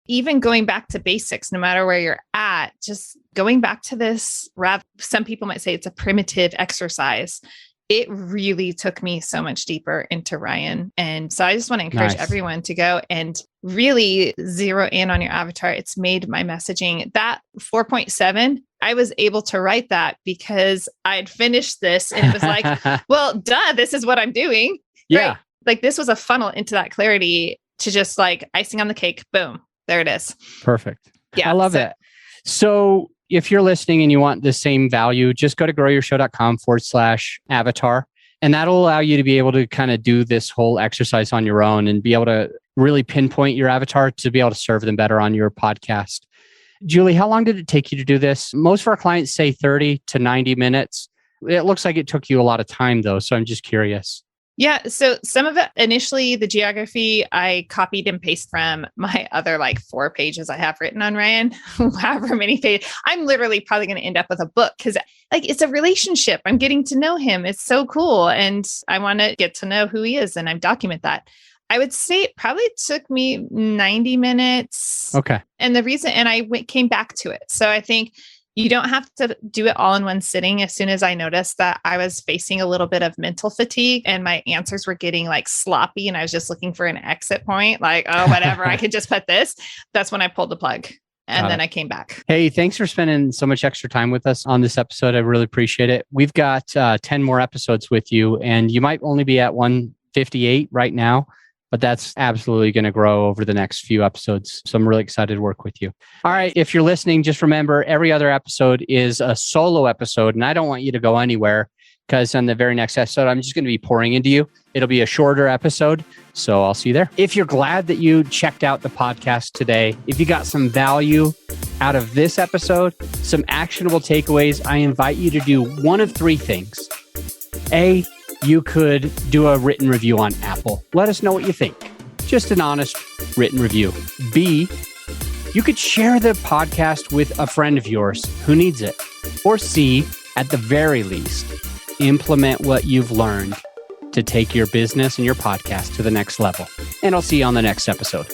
even going back to basics, no matter where you're at, just going back to this, some people might say it's a primitive exercise. It really took me so much deeper into Ryan. And so I just want to encourage everyone to go and really zero in on your avatar. It's made my messaging. That 4.7, I was able to write that because I'd finished this and it was like, well, duh, this is what I'm doing. Yeah. Right? Like this was a funnel into that clarity to just like icing on the cake. Boom. There it is. Perfect. Yeah. I love it. So if you're listening and you want the same value, just go to growyourshow.com/avatar. And that'll allow you to be able to kind of do this whole exercise on your own and be able to really pinpoint your avatar to be able to serve them better on your podcast. Julie, how long did it take you to do this? Most of our clients say 30 to 90 minutes. It looks like it took you a lot of time though. So I'm just curious. Yeah. So some of it, initially the geography, I copied and pasted from my other like 4 pages I have written on Ryan, however many pages. I'm literally probably going to end up with a book because like it's a relationship. I'm getting to know him. It's so cool. And I want to get to know who he is and I document that. I would say it probably took me 90 minutes. Okay. And the reason, and I came back to it. So I think you don't have to do it all in one sitting. As soon as I noticed that I was facing a little bit of mental fatigue and my answers were getting like sloppy and I was just looking for an exit point, like, oh, whatever, I could just put this. That's when I pulled the plug and then I came back. Hey, thanks for spending so much extra time with us on this episode. I really appreciate it. We've got 10 more episodes with you and you might only be at 158 right now, but that's absolutely going to grow over the next few episodes. So I'm really excited to work with you. All right. If you're listening, just remember every other episode is a solo episode. And I don't want you to go anywhere because on the very next episode, I'm just going to be pouring into you. It'll be a shorter episode. So I'll see you there. If you're glad that you checked out the podcast today, if you got some value out of this episode, some actionable takeaways, I invite you to do one of 3 things. A, you could do a written review on Apple. Let us know what you think. Just an honest written review. B, you could share the podcast with a friend of yours who needs it. Or C, at the very least, implement what you've learned to take your business and your podcast to the next level. And I'll see you on the next episode.